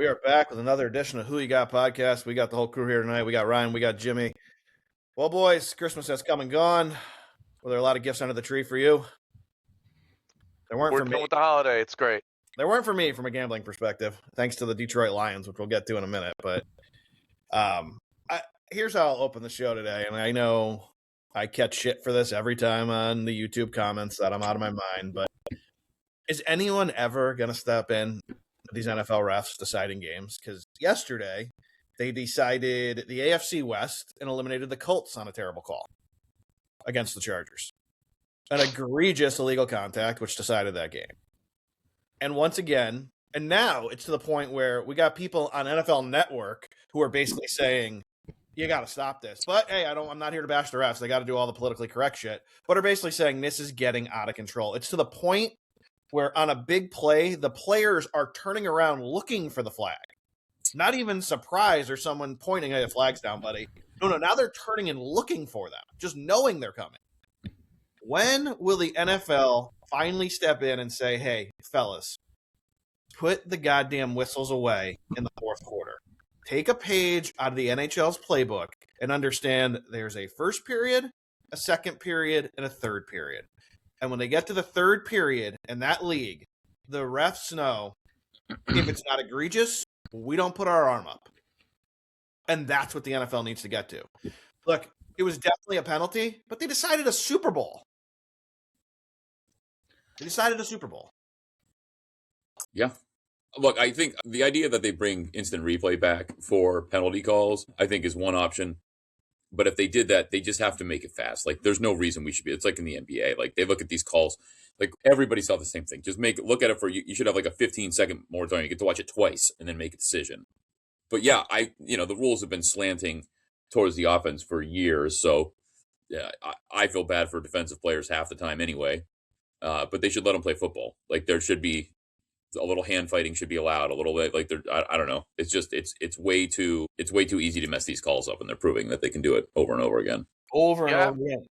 We are back with another edition of Who You Got podcast. We got the whole crew here tonight. We got Ryan, we got Jimmy. Well, boys, Christmas has come and gone. Were there a lot of gifts under the tree for you? There weren't We're for me. done with the holiday. It's great. There weren't for me from a gambling perspective, thanks to the Detroit Lions, which we'll get to in a minute. But here's how I'll open the show today. And I know I catch shit for this every time on the YouTube comments that I'm out of my mind. But is anyone ever going to step in these NFL refs deciding games? Because yesterday they decided the AFC West and eliminated the Colts on a terrible call against the Chargers. An egregious illegal contact, which decided that game. And once again, and now it's to the point where we got people on NFL Network who are basically saying, you got to stop this. But hey, I'm not here to bash the refs. They got to do all the politically correct shit. But are basically saying this is getting out of control. It's to the point where on a big play, the players are turning around looking for the flag. Not even surprised or someone pointing, hey, the flag's down, buddy. No, now they're turning and looking for them, just knowing they're coming. When will the NFL finally step in and say, hey, fellas, put the goddamn whistles away in the fourth quarter? Take a page out of the NHL's playbook and understand there's a first period, a second period, and a third period. And when they get to the third period in that league, the refs know if it's not egregious, we don't put our arm up. And that's what the NFL needs to get to. Look, it was definitely a penalty, but they decided a Super Bowl. Yeah. Look, I think the idea that they bring instant replay back for penalty calls, I think is one option. But if they did that, they just have to make it fast. Like, there's no reason we should be. It's like in the NBA. Like, they look at these calls. Like, everybody saw the same thing. Just look at it for you. You should have like a 15-second moratorium. You get to watch it twice and then make a decision. But yeah, the rules have been slanting towards the offense for years. So yeah, I feel bad for defensive players half the time anyway. But they should let them play football. Like, there should be a little hand fighting should be allowed a little bit. Like, I don't know. It's just, it's way too easy to mess these calls up, and they're proving that they can do it over and over again. Over and over again.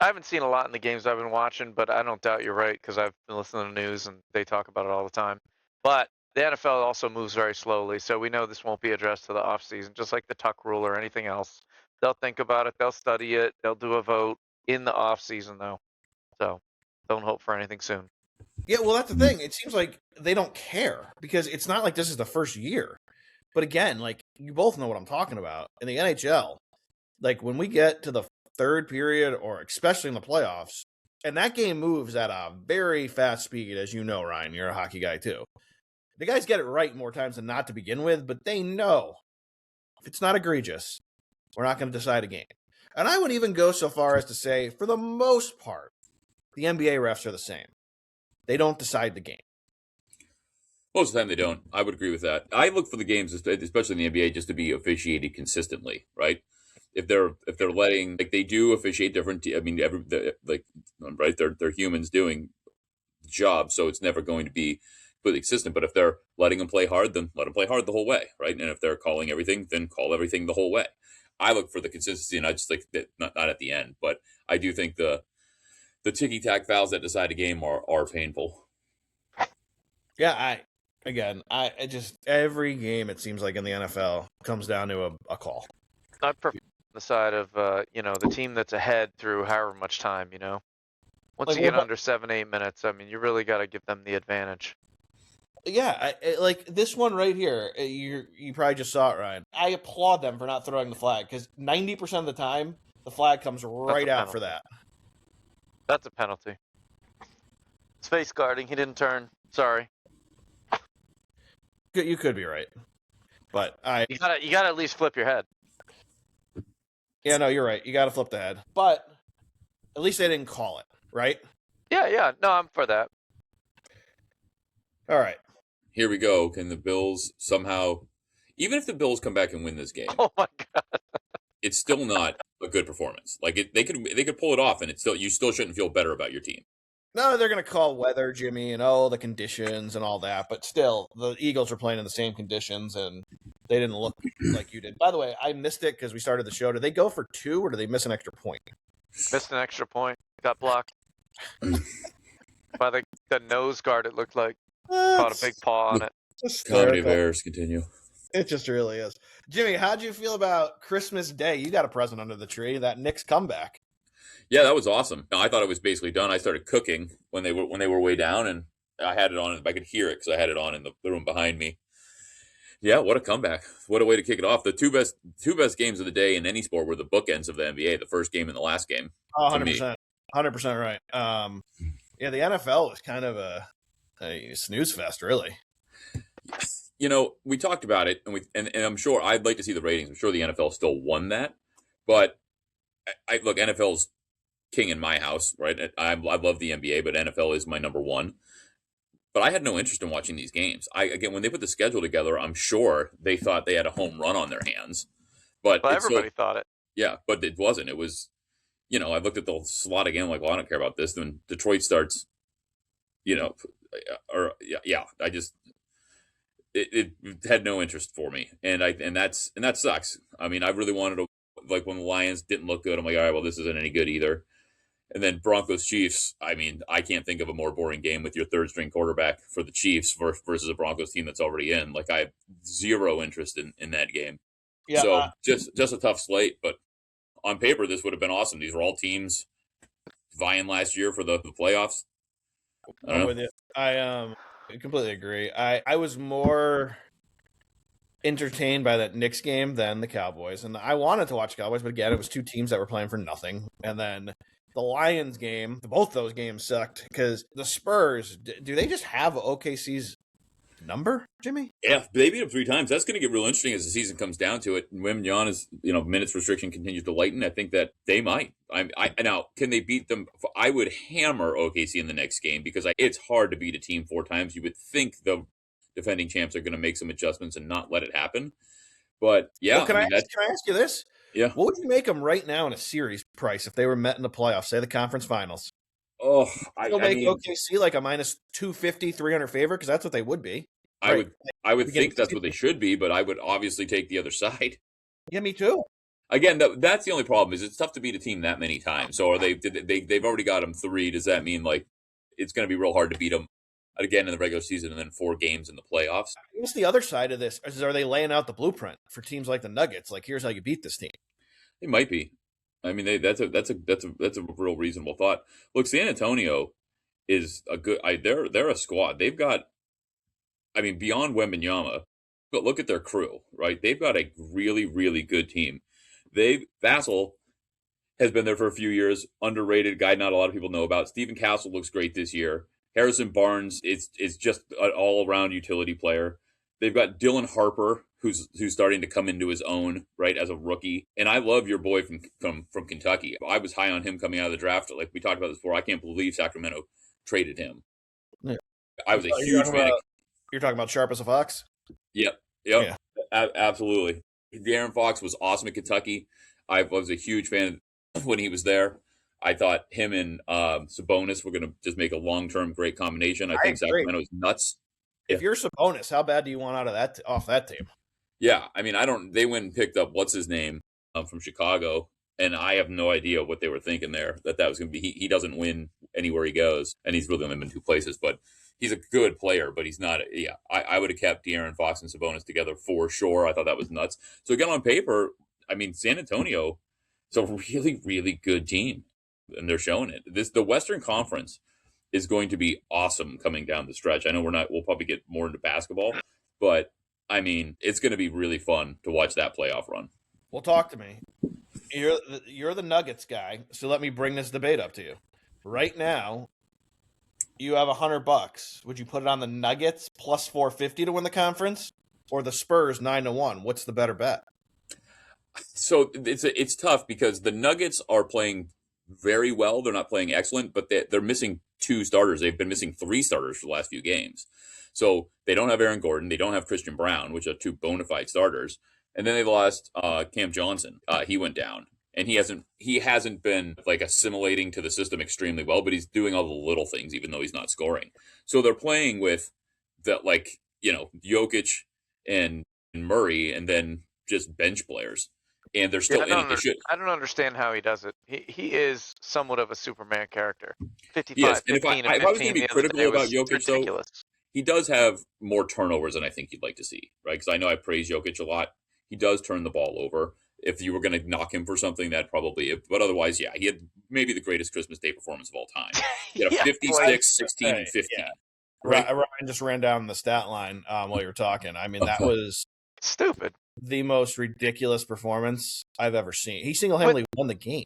I haven't seen a lot in the games I've been watching, but I don't doubt you're right because I've been listening to the news and they talk about it all the time. But the NFL also moves very slowly, so we know this won't be addressed to the offseason, just like the tuck rule or anything else. They'll think about it. They'll study it. They'll do a vote in the offseason, though. So don't hope for anything soon. Yeah, well, that's the thing. It seems like they don't care because it's not like this is the first year. But again, like, you both know what I'm talking about. In the NHL, like, when we get to the third period or especially in the playoffs, and that game moves at a very fast speed, as you know, Ryan, you're a hockey guy too. The guys get it right more times than not to begin with, but they know if it's not egregious, we're not going to decide a game. And I would even go so far as to say, for the most part, the NBA refs are the same. They don't decide the game. Most of the time they don't. I would agree with that. I look for the games, especially in the NBA, just to be officiated consistently, right? If they're letting, like, they do officiate different. I mean, right? They're humans doing the job, so it's never going to be completely consistent. But if they're letting them play hard, then let them play hard the whole way, right? And if they're calling everything, then call everything the whole way. I look for the consistency, and I just like that. Not at the end, but I do think the ticky-tack fouls that decide a game are painful. Yeah, I just, every game, it seems like in the NFL, comes down to a call. I prefer the side of, the team that's ahead through however much time, Once Like, you get under 7-8 minutes, I mean, you really got to give them the advantage. Yeah, like this one right here, you probably just saw it, Ryan. I applaud them for not throwing the flag because 90% of the time, the flag comes right out for that. That's a penalty. It's face guarding. He didn't turn. Sorry. You could be right, but you gotta at least flip your head. Yeah, no, you're right. You got to flip the head, but at least they didn't call it, right? Yeah. No, I'm for that. All right. Here we go. Can the Bills somehow, even if the Bills come back and win this game? Oh my God. It's still not a good performance. Like, they could pull it off, and you still shouldn't feel better about your team. No, they're going to call weather, Jimmy, and the conditions and all that. But still, the Eagles were playing in the same conditions, and they didn't look like you did. By the way, I missed it because we started the show. Did they go for 2, or did they miss an extra point? Missed an extra point. Got blocked by the nose guard. It looked like caught a big paw on it. Comedy of hysterical. errors continue. It just really is. Jimmy, how'd you feel about Christmas Day? You got a present under the tree, that Knicks comeback. Yeah, that was awesome. I thought it was basically done. I started cooking when they were way down, and I had it on. I could hear it because I had it on in the room behind me. Yeah, what a comeback! What a way to kick it off. The two best games of the day in any sport were the bookends of the NBA. The first game and the last game. Oh, To me, 100%. 100% right. Yeah, the NFL was kind of a snooze fest, really. we talked about it, and I'm sure I'd like to see the ratings. I'm sure the NFL still won that, but I look, NFL's king in my house, right? I love the NBA, but NFL is my number one. But I had no interest in watching these games. Again, when they put the schedule together, I'm sure they thought they had a home run on their hands. But Well, everybody thought it. Yeah, but it wasn't. It was, I looked at the slot again, like, well, I don't care about this. Then Detroit starts, I just it had no interest for me, and that sucks. I mean, I really wanted to, like, when the Lions didn't look good, I'm like, all right, well, this isn't any good either. And then Broncos Chiefs. I mean, I can't think of a more boring game with your third string quarterback for the Chiefs versus a Broncos team that's already in. Like, I have zero interest in that game. Yeah. So just a tough slate, but on paper this would have been awesome. These were all teams vying last year for the playoffs. I'm with you. I completely agree. I was more entertained by that Knicks game than the Cowboys, and I wanted to watch Cowboys, but again, it was two teams that were playing for nothing. And then the Lions game, both those games sucked because the Spurs, do they just have OKC's number, Jimmy? Yeah, they beat them 3 times. That's going to get real interesting as the season comes down to it. And Wembanyama's, minutes restriction continues to lighten. I think that they might. Now, can they beat them? I would hammer OKC in the next game because it's hard to beat a team 4 times. You would think the defending champs are going to make some adjustments and not let it happen. But yeah, well, can I ask you this? Yeah. What would you make them right now in a series price if they were met in the playoffs, say the conference finals? Oh, You'll make OKC like a minus 250, 300 favorite because that's what they would be. I would think that's what they should be, but I would obviously take the other side. Yeah, me too. Again, that's the only problem is it's tough to beat a team that many times. So they've already got them 3. Does that mean like it's going to be real hard to beat them again in the regular season and then 4 games in the playoffs? What's the other side of this? Are they laying out the blueprint for teams like the Nuggets? Like, here's how you beat this team. They might be. I mean, that's a real reasonable thought. Look, San Antonio is a good. They're a squad. They've got. I mean, beyond Wembanyama, but look at their crew, right? They've got a really, really good team. Vassell has been there for a few years, underrated guy not a lot of people know about. Stephen Castle looks great this year. Harrison Barnes is just an all-around utility player. They've got Dylan Harper, who's starting to come into his own, right, as a rookie. And I love your boy from Kentucky. I was high on him coming out of the draft. Like we talked about this before, I can't believe Sacramento traded him. Yeah. I was a huge fan. You're talking about sharp as a fox? Yep. Yeah. Absolutely. De'Aaron Fox was awesome at Kentucky. I was a huge fan when he was there. I thought him and Sabonis were going to just make a long-term great combination. I think Sacramento is nuts. If you're Sabonis, how bad do you want out of off that team? Yeah, I mean, they went and picked up what's his name from Chicago, and I have no idea what they were thinking there. That was going to be. He doesn't win anywhere he goes, and he's really only been 2 places, but. He's a good player, but he's not. I would have kept De'Aaron Fox and Sabonis together for sure. I thought that was nuts. So again, on paper, I mean, San Antonio is a really, really good team, and they're showing it. The Western Conference is going to be awesome coming down the stretch. I know we'll probably get more into basketball, but I mean, it's going to be really fun to watch that playoff run. Well, talk to me. You're the Nuggets guy, so let me bring this debate up to you. Right now, you have $100. Would you put it on the Nuggets plus 450 to win the conference, or the Spurs 9-1? What's the better bet? So it's tough because the Nuggets are playing very well. They're not playing excellent, but they're missing 2 starters. They've been missing 3 starters for the last few games. So they don't have Aaron Gordon. They don't have Christian Brown, which are 2 bona fide starters. And then they lost Cam Johnson. He went down. And he hasn't been like assimilating to the system extremely well, but he's doing all the little things, even though he's not scoring. So they're playing with Jokic and Murray, and then just bench players, and they're still in it. I don't understand how he does it. He is somewhat of a Superman character. 55, yes, and 15, if I was going to be critical about Jokic, ridiculous. though, he does have more turnovers than I think you'd like to see, right? Because I know I praise Jokic a lot. He does turn the ball over. If you were going to knock him for something, that probably, but otherwise, yeah, he had maybe the greatest Christmas Day performance of all time. He had a Yeah, 56, 16, and Hey, 15. yeah. Right? Ryan just ran down the stat line while you were talking. I mean, that was stupid. the most ridiculous performance I've ever seen. He single-handedly won the game.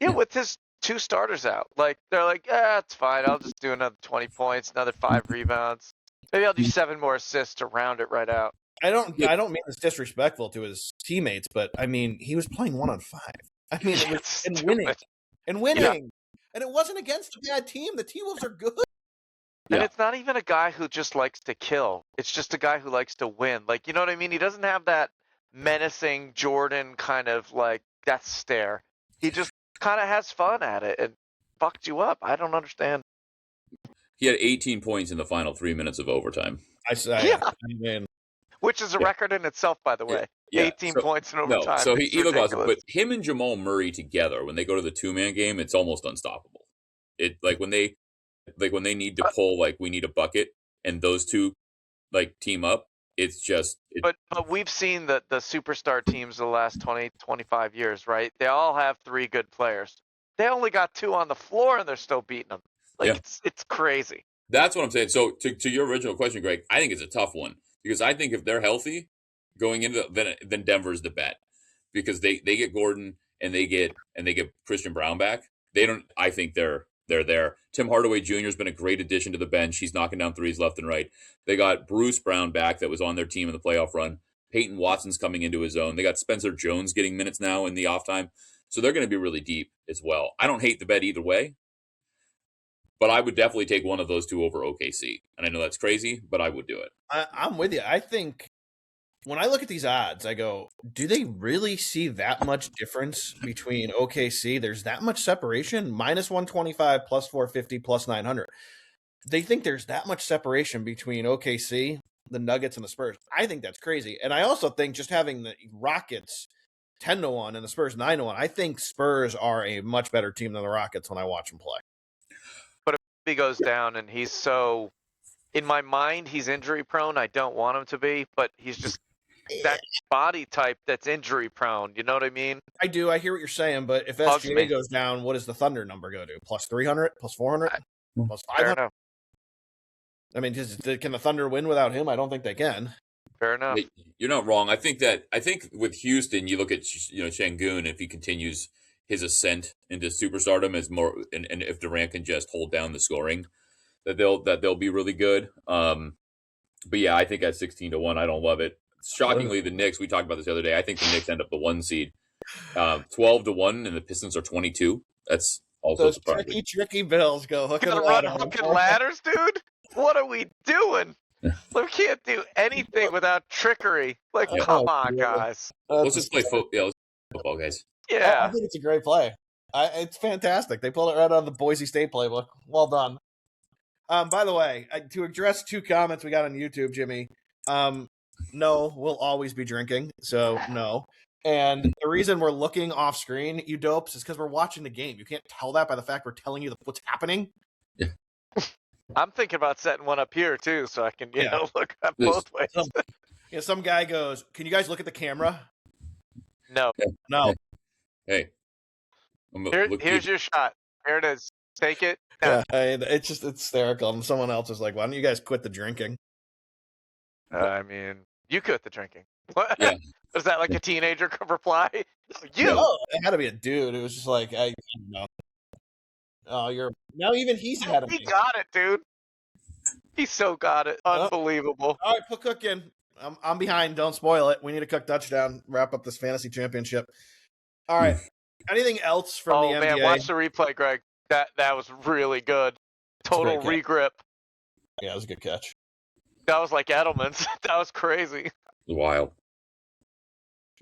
Yeah, with his 2 starters out. Like, they're like, it's fine. I'll just do another 20 points, another 5 rebounds. Maybe I'll do 7 more assists to round it right out. I don't mean this disrespectful to his teammates, but I mean, he was playing 1-on-5. I mean, it was and winning. And it wasn't against a bad team. The T-Wolves are good. And it's not even a guy who just likes to kill. It's just a guy who likes to win. Like, you know what I mean? He doesn't have that menacing Jordan kind of like death stare. He just kind of has fun at it and fucked you up. I don't understand. He had 18 points in the final 3 minutes of overtime. I mean, which is a record in itself, by the way. 18 points in overtime. No, so he looked awesome. But ridiculous. him and Jamal Murray together, when they go to the 2-man game, it's almost unstoppable. It when they need to pull, like, we need a bucket, and those two like team up, it's just. But we've seen the superstar teams the last 20, 25 years, right? They all have 3 good players. They only got 2 on the floor, and they're still beating them. Like, it's crazy. That's what I'm saying. So to your original question, Greg, I think it's a tough one because I think if they're healthy going into then Denver's the bet because they get Gordon and they get Christian Brown back. They don't. I think they're there. Tim Hardaway Jr. has been a great addition to the bench. He's knocking down threes left and right. They got Bruce Brown back that was on their team in the playoff run. Peyton Watson's coming into his own. They got Spencer Jones getting minutes now in the off time. So they're going to be really deep as well. I don't hate the bet either way. But I would definitely take one of those 2 over OKC. And I know that's crazy, but I would do it. I'm with you. I think when I look at these odds, I go, do they really see that much difference between OKC? There's that much separation? Minus 125, plus 450, plus 900. They think there's that much separation between OKC, the Nuggets, and the Spurs. I think that's crazy. And I also think just having the Rockets 10-1 and the Spurs 9-1, I think Spurs are a much better team than the Rockets when I watch them play. He goes down and he's so, in my mind, he's injury prone. I don't want him to be, but he's just that body type that's injury prone. You know what I mean? I do. I hear what you're saying, but if SGA goes down, what does the Thunder number go to? Plus 300? Plus 400? Plus 500? I mean, can the Thunder win without him? I don't think they can. Fair enough. You're not wrong. I think with Houston, you look at Şengün, if he continues his ascent into superstardom as more, and if Durant can just hold down the scoring, that they'll be really good. But yeah, I think at 16-1, I don't love it. Shockingly, the Knicks, we talked about this the other day. I think the Knicks end up the 1 seed, 12-1, and the Pistons are 22. That's also those surprising. tricky Bills go hooking ladders, dude. What are we doing? We can't do anything without trickery. Like, come on, guys. Let's just play football, guys. Yeah, I think it's a great play. It's fantastic. They pulled it right out of the Boise State playbook. Well done. By the way, to address 2 comments we got on YouTube, Jimmy. No, we'll always be drinking, so no. And the reason we're looking off screen, you dopes, is because we're watching the game. You can't tell that by the fact we're telling you what's happening. Yeah. I'm thinking about setting one up here too, so I can look up both ways. Some guy goes, "Can you guys look at the camera?" No. No. Hey, here's your shot. Here it is. Take it. Yeah, it's just hysterical. And someone else is like, "Why don't you guys quit the drinking?" I mean, you quit the drinking. What? Yeah. Was that like a teenager reply? You. No, it had to be a dude. It was just like, I don't know. Oh, now even he's ahead of me. He got it, dude. He so got it. Unbelievable. All right, put Cook in. I'm behind. Don't spoil it. We need a Cook touchdown. Wrap up this fantasy championship. All right. Anything else from the NBA? Oh man, watch the replay, Greg. That was really good. Total regrip. Yeah, it was a good catch. That was like Edelman's. That was crazy. Wild.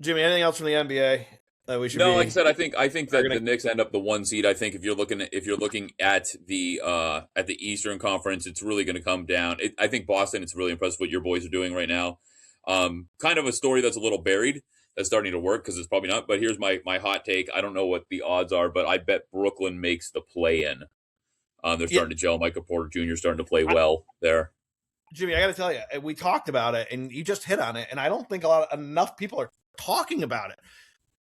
Jimmy, anything else from the NBA that we should? No, like I said, I think that the Knicks end up the 1 seed. I think if you're looking at the Eastern Conference, it's really going to come down. I think Boston. It's really impressive what your boys are doing right now. Kind of a story that's a little buried. That's starting to work because it's probably not. But here's my hot take. I don't know what the odds are, but I bet Brooklyn makes the play-in. They're starting to gel. Michael Porter Jr. starting to play well there. Jimmy, I got to tell you, we talked about it, and you just hit on it, and I don't think enough people are talking about it.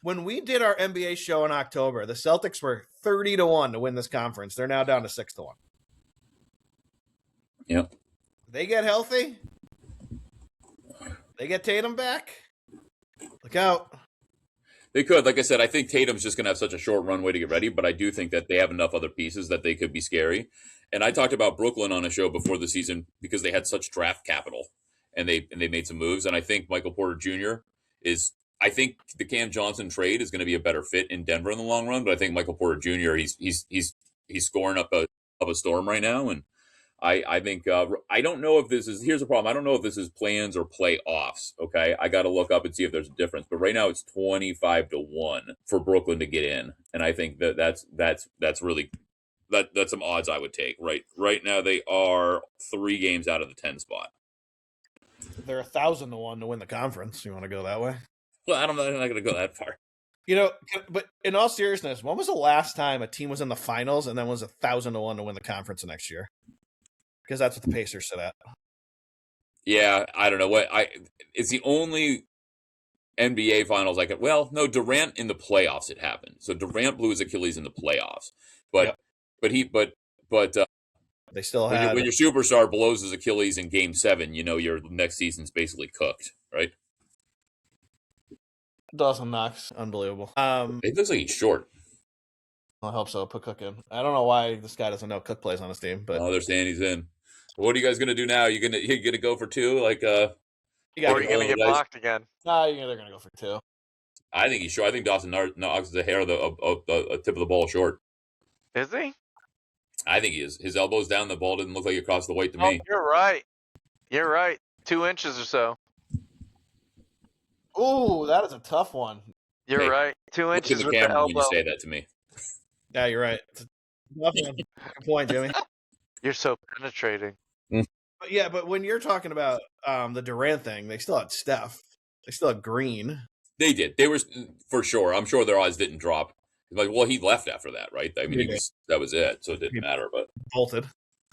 When we did our NBA show in October, the Celtics were 30-1 to win this conference. They're now down to 6-1. Yep. They get healthy. They get Tatum back. Look out. They could. Like I said, I think Tatum's just going to have such a short runway to get ready, but I do think that they have enough other pieces that they could be scary. And I talked about Brooklyn on a show before the season because they had such draft capital and they made some moves. And I think Michael Porter Jr. I think the Cam Johnson trade is going to be a better fit in Denver in the long run. But I think Michael Porter Jr. he's scoring up a storm right now, and I think I don't know if this is. Here's the problem. I don't know if this is plans or playoffs. Okay, I got to look up and see if there's a difference. But right now it's 25-1 for Brooklyn to get in, and I think that's really that's some odds I would take. Right now they are 3 games out of the 10 spot. They're 1,000-1 to win the conference. You want to go that way? Well, I'm not going to go that far. But in all seriousness, when was the last time a team was in the finals and then was 1,000-1 to win the conference the next year? Because that's what the Pacers sit at. Yeah, I don't know it's the only NBA finals I could. Well, no, Durant in the playoffs it happened. So Durant blew his Achilles in the playoffs, but they still when your superstar blows his Achilles in Game 7, your next season's basically cooked, right? Dawson Knox, unbelievable. It looks like he's short. I hope so. Put Cook in. I don't know why this guy doesn't know Cook plays on his team, but they're saying he's in. What are you guys gonna do now? You gonna go for 2? Or are you gonna get blocked again? Nah, they're gonna go for 2. I think he's short. I think Dawson Knox is a hair of the tip of the ball short. Is he? I think he is. His elbow's down. The ball didn't look like it crossed the weight to me. You're right. 2 inches or so. Ooh, that is a tough one. You're right. 2 inches Look with at the the camera elbow. when you say that to me. Yeah, you're right. It's a tough one. Good point, Jimmy. You're so penetrating. But when you're talking about the Durant thing, they still had Steph. They still had Green. They did. They were, for sure. I'm sure their odds didn't drop. He left after that, right? I mean, that was it, so it didn't matter. But bolted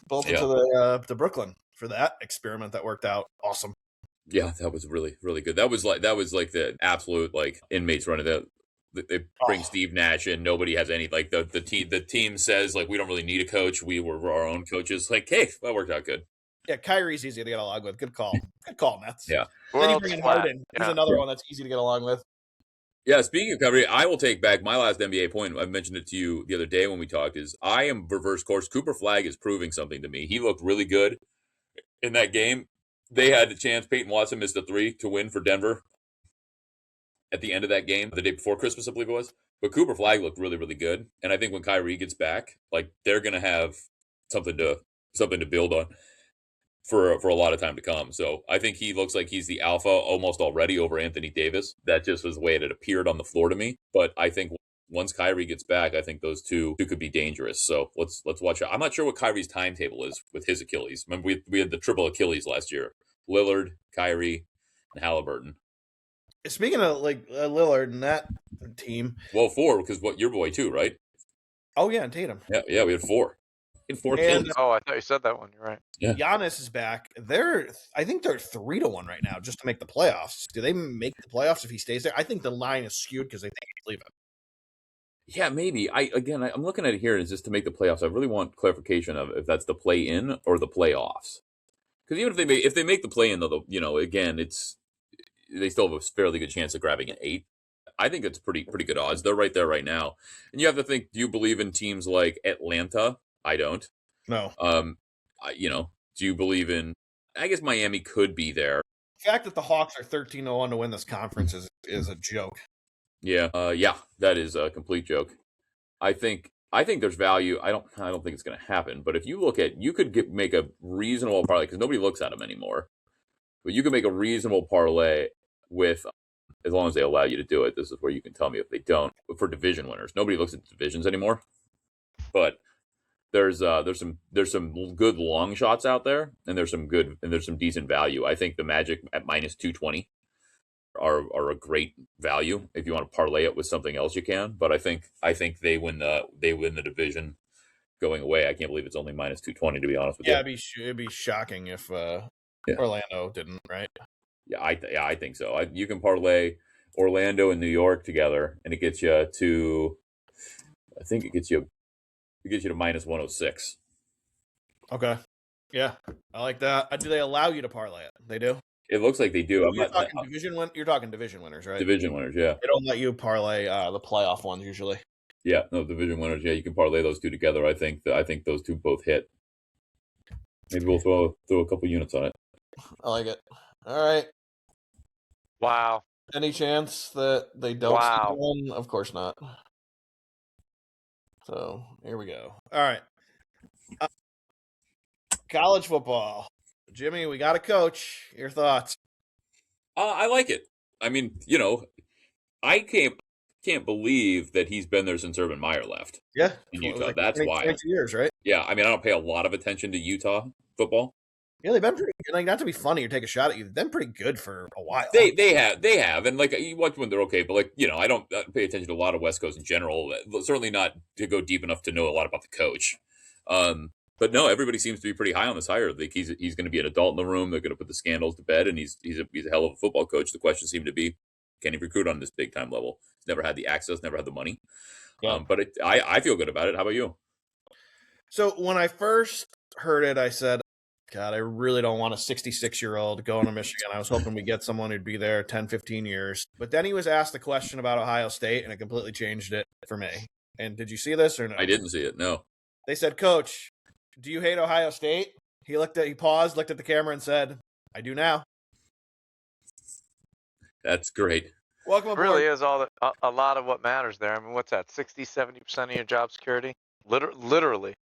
to Brooklyn for that experiment that worked out. Awesome. Yeah, that was really, really good. That was like the absolute inmates running that. They bring Steve Nash in. Nobody has any the team says we don't really need a coach. We were our own coaches. Hey, that worked out good. Yeah, Kyrie's easy to get along with. Good call. Good call, Nets. Yeah. Then you bring in Harden. He's another one that's easy to get along with. Yeah, speaking of Kyrie, I will take back my last NBA point. I mentioned it to you the other day when we talked, is I am reverse course. Cooper Flagg is proving something to me. He looked really good in that game. They had the chance. Peyton Watson missed a 3 to win for Denver at the end of that game, the day before Christmas, I believe it was. But Cooper Flagg looked really, really good. And I think when Kyrie gets back, they're going to have something to build on for a lot of time to come. So I think he looks like he's the alpha almost already over Anthony Davis. That just was the way it had appeared on the floor to me. But I think once Kyrie gets back, I think those two could be dangerous. So let's watch out. I'm not sure what Kyrie's timetable is with his Achilles. Remember, we had the triple Achilles last year: Lillard, Kyrie, and Halliburton. Speaking of Lillard and that team, well, 4 because your boy too, right? Oh yeah, and Tatum. Yeah, we had 4. And, oh, I thought you said that one. You're right. Yeah. Giannis is back. I think they're 3-1 right now just to make the playoffs. Do they make the playoffs if he stays there? I think the line is skewed because they think he's leaving. Yeah, maybe. I'm looking at it here, and it's just to make the playoffs. I really want clarification of if that's the play in or the playoffs. Because even if they make the play in, though, again, they still have a fairly good chance of grabbing an 8. I think it's pretty good odds. They're right there right now, and you have to think: do you believe in teams like Atlanta? I don't. No. Do you believe in? I guess Miami could be there. The fact that the Hawks are 13-1 to win this conference is a joke. Yeah, that is a complete joke. I think there's value. I don't think it's going to happen. But if you look at, you could make a reasonable parlay because nobody looks at them anymore. But you can make a reasonable parlay with, as long as they allow you to do it. This is where you can tell me if they don't. But for division winners, nobody looks at divisions anymore. But there's some good long shots out there, and there's some decent value. I think the Magic at minus 220 are a great value. If you want to parlay it with something else, you can. But I think they win the division going away. I can't believe it's only minus 220, to be honest with you. Yeah, it'd be shocking if Yeah. Orlando didn't, right? Yeah, I think so. You can parlay Orlando and New York together, and it gets you to. I think it gets you to minus 106. Okay. Yeah, I like that. Do they allow you to parlay it? They do. It looks like they do. I'm You're not talking You're talking division winners, right? division winners. Yeah, They don't let you parlay the playoff ones usually. yeah. No, division winners. Yeah, you can parlay those two together. I think those two both hit. Maybe we'll throw a couple units on it. I like it. All right. Wow. Any chance that they don't Wow. one? Of course not. So here we go. All right. College football. Jimmy, we got a coach. Your thoughts? I like it. I mean, I can't believe that he's been there since Urban Meyer left Yeah. in Utah. That's why. 22 years, right? Yeah, I mean, I don't pay a lot of attention to Utah football. Yeah, they've been pretty good. Like, not to be funny or take a shot at you, they've been pretty good for a while. They have, and like you watch when they're okay, but like I don't pay attention to a lot of West Coast in general. Certainly not to go deep enough to know a lot about the coach. But no, everybody seems to be pretty high on this hire. Like he's going to be an adult in the room. They're going to put the scandals to bed, and he's a hell of a football coach. The question seemed to be, can he recruit on this big time level? He's never had the access, never had the money. Yeah. But I feel good about it. How about you? So when I first heard it, I said, God, I really don't want a 66-year-old going to Michigan. I was hoping we get someone who'd be there 10, 15 years. But then he was asked the question about Ohio State, and it completely changed it for me. And did you see this or no? I didn't see it. No. They said, Coach, do you hate Ohio State? He paused, looked at the camera, and said, I do now. That's great. Welcome It aboard. really is a lot of what matters there. I mean, what's that? 60, 70% of your job security? Literally.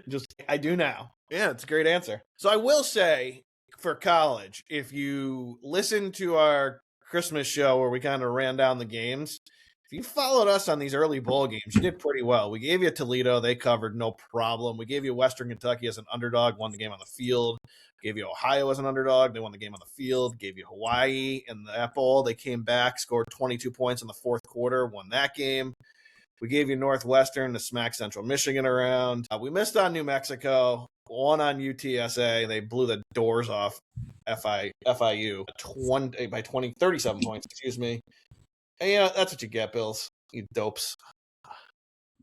Just, I do now. Yeah, it's a great answer. So I will say, for college, if you listen to our Christmas show where we kind of ran down the games, if you followed us on these early bowl games, you did pretty well. We gave you Toledo. They covered no problem. We gave you Western Kentucky as an underdog, won the game on the field. Gave you Ohio as an underdog. They won the game on the field. Gave you Hawaii in that bowl. They came back, scored 22 points in the fourth quarter, won that game. We gave you Northwestern to smack Central Michigan around. We missed on New Mexico, won on UTSA. They blew the doors off FIU 37 points, excuse me. And yeah, that's what you get, Bills. You dopes.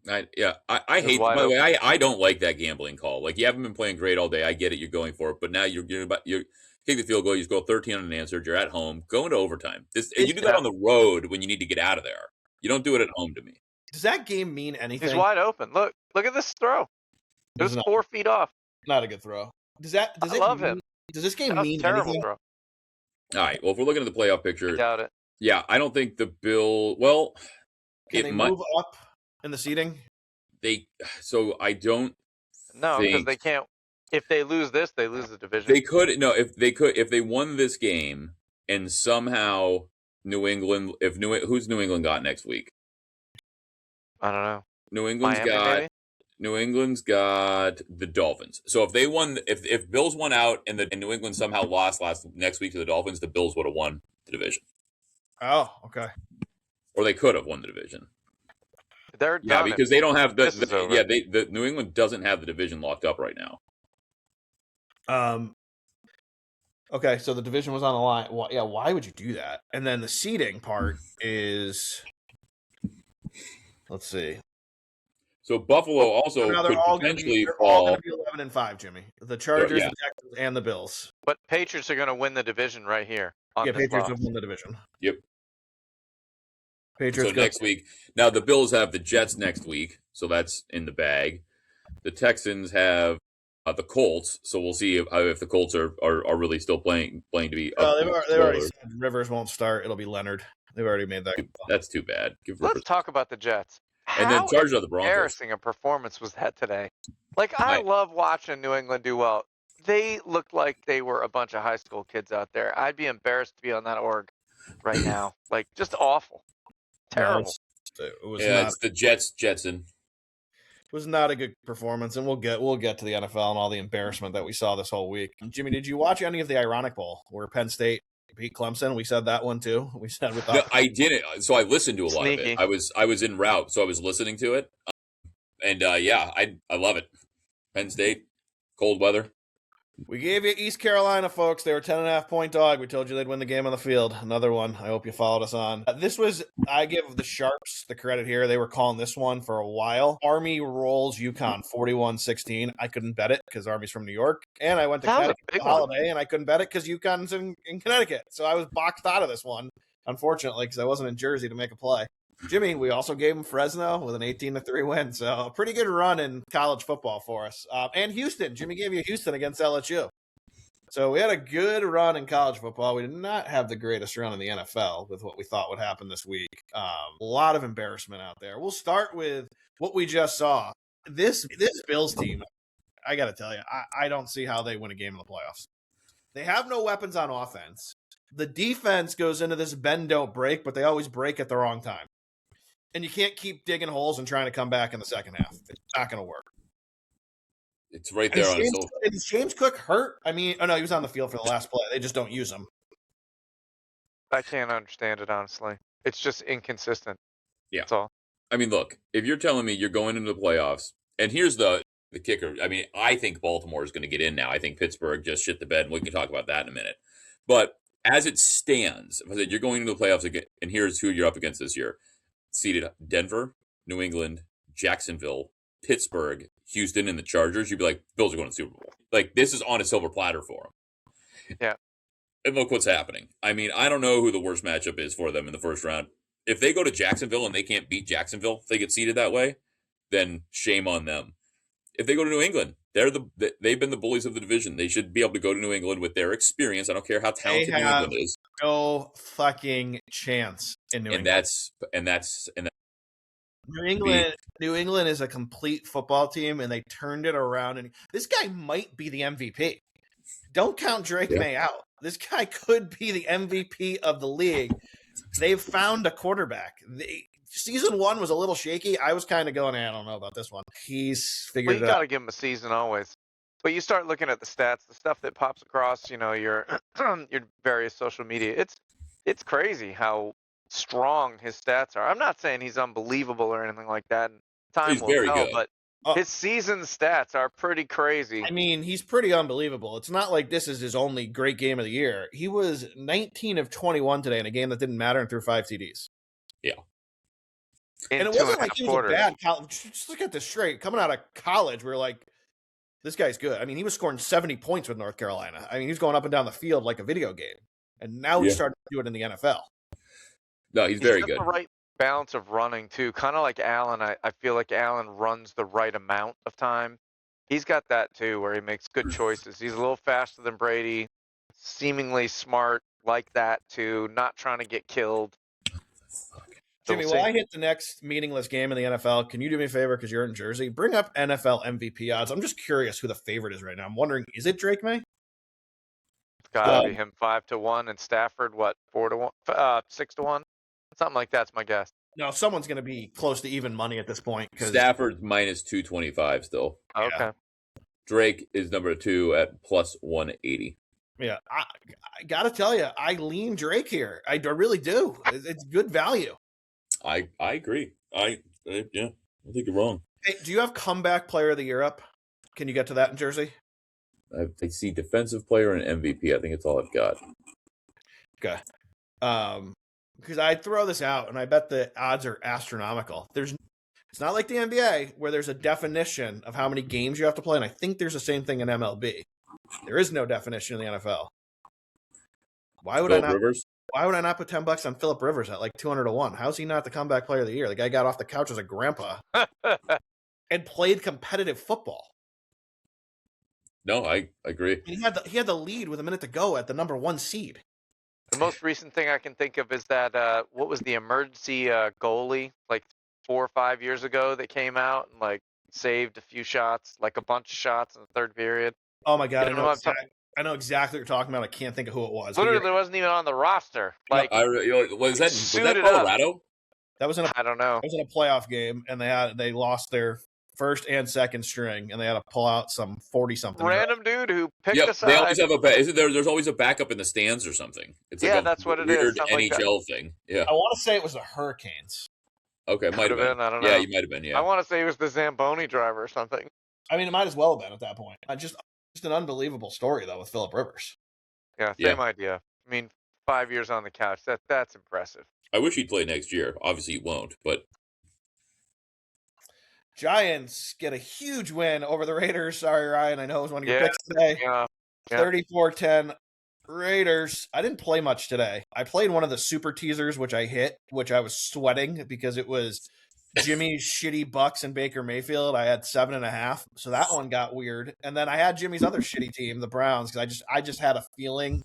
I hate. By the way, I don't like that gambling call. Like you haven't been playing great all day. I get it. You're going for it, but now you're kick the field goal. You score 13 unanswered. You're at home. Go into overtime. You do that on the road when you need to get out of there. You don't do it at home to me. Does that game mean anything? He's wide open. Look at this throw. It was 4 feet off. Not a good throw. I love him. Does this game That was mean terrible anything? throw. All right. Well, if we're looking at the playoff picture, I doubt it. yeah, I don't think the Bill. Well, Can they move up in the seating? So I don't. No, because they can't. If they lose this, they lose the division. They could if they won this game and somehow New England. Who's New England got next week? I don't know. New England's got the Dolphins. So if they won, if Bills won out and New England somehow lost next week to the Dolphins, the Bills would have won the division. Oh, okay. Or they could have won the division. They're done because they don't have the the New England doesn't have the division locked up right now. Okay, so the division was on the line. Well, yeah, why would you do that? And then the seeding part is, let's see. So Buffalo also could potentially fall. All going to be 11-5, Jimmy. The Chargers, the Texans, and the Bills. But Patriots are going to win the division right here. Patriots have won the division. Yep. Patriots. So next week. Now the Bills have the Jets next week, so that's in the bag. The Texans have the Colts, so we'll see if the Colts are really still playing to be. They've already said Rivers won't start. It'll be Leonard. They've already made that. That's too bad. Let's talk about the Jets. And then Chargers are the Broncos. How embarrassing a performance was that today? Like, I love watching New England do well. They looked like they were a bunch of high school kids out there. I'd be embarrassed to be on that org right now. Like, just awful. Terrible. It's the Jetson. It was not a good performance, and we'll get to the NFL and all the embarrassment that we saw this whole week. Jimmy, did you watch any of the Ironic Bowl where Penn State beat Clemson? We said that one too. We said we thought. No, I didn't. So I listened to a lot of it. I was en route, so I was listening to it, and I love it. Penn State, cold weather. We gave you East Carolina, folks. They were 10.5-point dog. We told you they'd win the game on the field. Another one. I hope you followed us on. I give the Sharps the credit here. They were calling this one for a while. Army rolls UConn 41-16. I couldn't bet it because Army's from New York. And I went to That was a Connecticut for big the holiday, and I couldn't bet it because UConn's in Connecticut. So I was boxed out of this one, unfortunately, because I wasn't in Jersey to make a play. Jimmy, we also gave him Fresno with an 18-3 win. So a pretty good run in college football for us. And Houston. Jimmy gave you Houston against LSU. So we had a good run in college football. We did not have the greatest run in the NFL with what we thought would happen this week. A lot of embarrassment out there. We'll start with what we just saw. This Bills team, I got to tell you, I don't see how they win a game in the playoffs. They have no weapons on offense. The defense goes into this bend, don't break, but they always break at the wrong time. And you can't keep digging holes and trying to come back in the second half. It's not going to work. It's right there on his Is James Cook hurt? I mean, oh no, he was on the field for the last play. They just don't use him. I can't understand it, honestly. It's just inconsistent. Yeah. That's all. I mean, look, if you're telling me you're going into the playoffs, and here's the kicker. I mean, I think Baltimore is going to get in now. I think Pittsburgh just shit the bed, and we can talk about that in a minute. But as it stands, if I said you're going into the playoffs again, and here's who you're up against this year. Seeded Denver, New England, Jacksonville, Pittsburgh, Houston, and the Chargers, you'd be like, Bills are going to the Super Bowl. Like, this is on a silver platter for them. Yeah. And look what's happening. I mean, I don't know who the worst matchup is for them in the first round. If they go to Jacksonville and they can't beat Jacksonville, if they get seeded that way, then shame on them. If they go to New England, they've been the bullies of the division. They should be able to go to New England with their experience. I don't care how talented New England is. No fucking chance in New England. New England is a complete football team, and they turned it around. And this guy might be the MVP. Don't count Drake May out. This guy could be the MVP of the league. They've found a quarterback. Season 1 was a little shaky. I was kind of going, I don't know about this one. He's figured it out. You got to give him a season always. But you start looking at the stats, the stuff that pops across, your your various social media. It's crazy how strong his stats are. I'm not saying he's unbelievable or anything like that. Time will tell, but his season stats are pretty crazy. I mean, he's pretty unbelievable. It's not like this is his only great game of the year. He was 19 of 21 today in a game that didn't matter and threw 5 TDs. Yeah. And it wasn't like he was a bad college. Just look at this straight. Coming out of college, we're like, this guy's good. I mean, he was scoring 70 points with North Carolina. I mean, he was going up and down the field like a video game. And now he's starting to do it in the NFL. No, he's very good. The right balance of running, too. Kind of like Allen. I feel like Allen runs the right amount of time. He's got that, too, where he makes good choices. He's a little faster than Brady. Seemingly smart like that, too. Not trying to get killed. Jimmy, while I hit the next meaningless game in the NFL, can you do me a favor because you're in Jersey? Bring up NFL MVP odds. I'm just curious who the favorite is right now. I'm wondering, is it Drake May? It's got to be him 5-1, and Stafford 4-1, 6-1, something like that's my guess. No, someone's going to be close to even money at this point. Stafford's minus 225 still. Okay. Yeah. Drake is number 2 at plus 180. Yeah, I got to tell you, I lean Drake here. I really do. It's good value. I agree. I think you're wrong. Hey, do you have comeback player of the year up? Can you get to that in Jersey? I see defensive player and MVP. I think it's all I've got. Okay. Because I throw this out, and I bet the odds are astronomical. It's not like the NBA where there's a definition of how many games you have to play, and I think there's the same thing in MLB. There is no definition in the NFL. Why would I not put $10 on Phillip Rivers at like 200-1? How's he not the comeback player of the year? The guy got off the couch as a grandpa and played competitive football. No, I agree. He had the lead with a minute to go at the number 1 seed. The most recent thing I can think of is that what was the emergency goalie like 4 or 5 years ago that came out and like saved a few shots, like a bunch of shots in the third period. Oh my God! I know exactly what you're talking about. I can't think of who it was. Literally, wasn't even on the roster. Like, was that Colorado? That was I don't know. It was in a playoff game, and they lost their first and second string, and they had to pull out some 40-something random dude who picked us they always have there's always a backup in the stands or something. It's like that's what it is. Weird NHL thing. Yeah, I want to say it was the Hurricanes. Okay, might have been. I don't know. Yeah, you might have been. Yeah, I want to say it was the Zamboni driver or something. I mean, it might as well have been at that point. Just just an unbelievable story though with Phillip Rivers. Yeah, same idea. I mean, 5 years on the couch. That's impressive. I wish he'd play next year. Obviously, he won't, but Giants get a huge win over the Raiders. Sorry, Ryan. I know it was one of your Yeah, picks today. Yeah. 34-10 Raiders. I didn't play much today. I played one of the super teasers, which I hit, which I was sweating because it was Jimmy's shitty Bucks and Baker Mayfield. I had 7.5, so that one got weird. And then I had Jimmy's other shitty team, the Browns, because I just had a feeling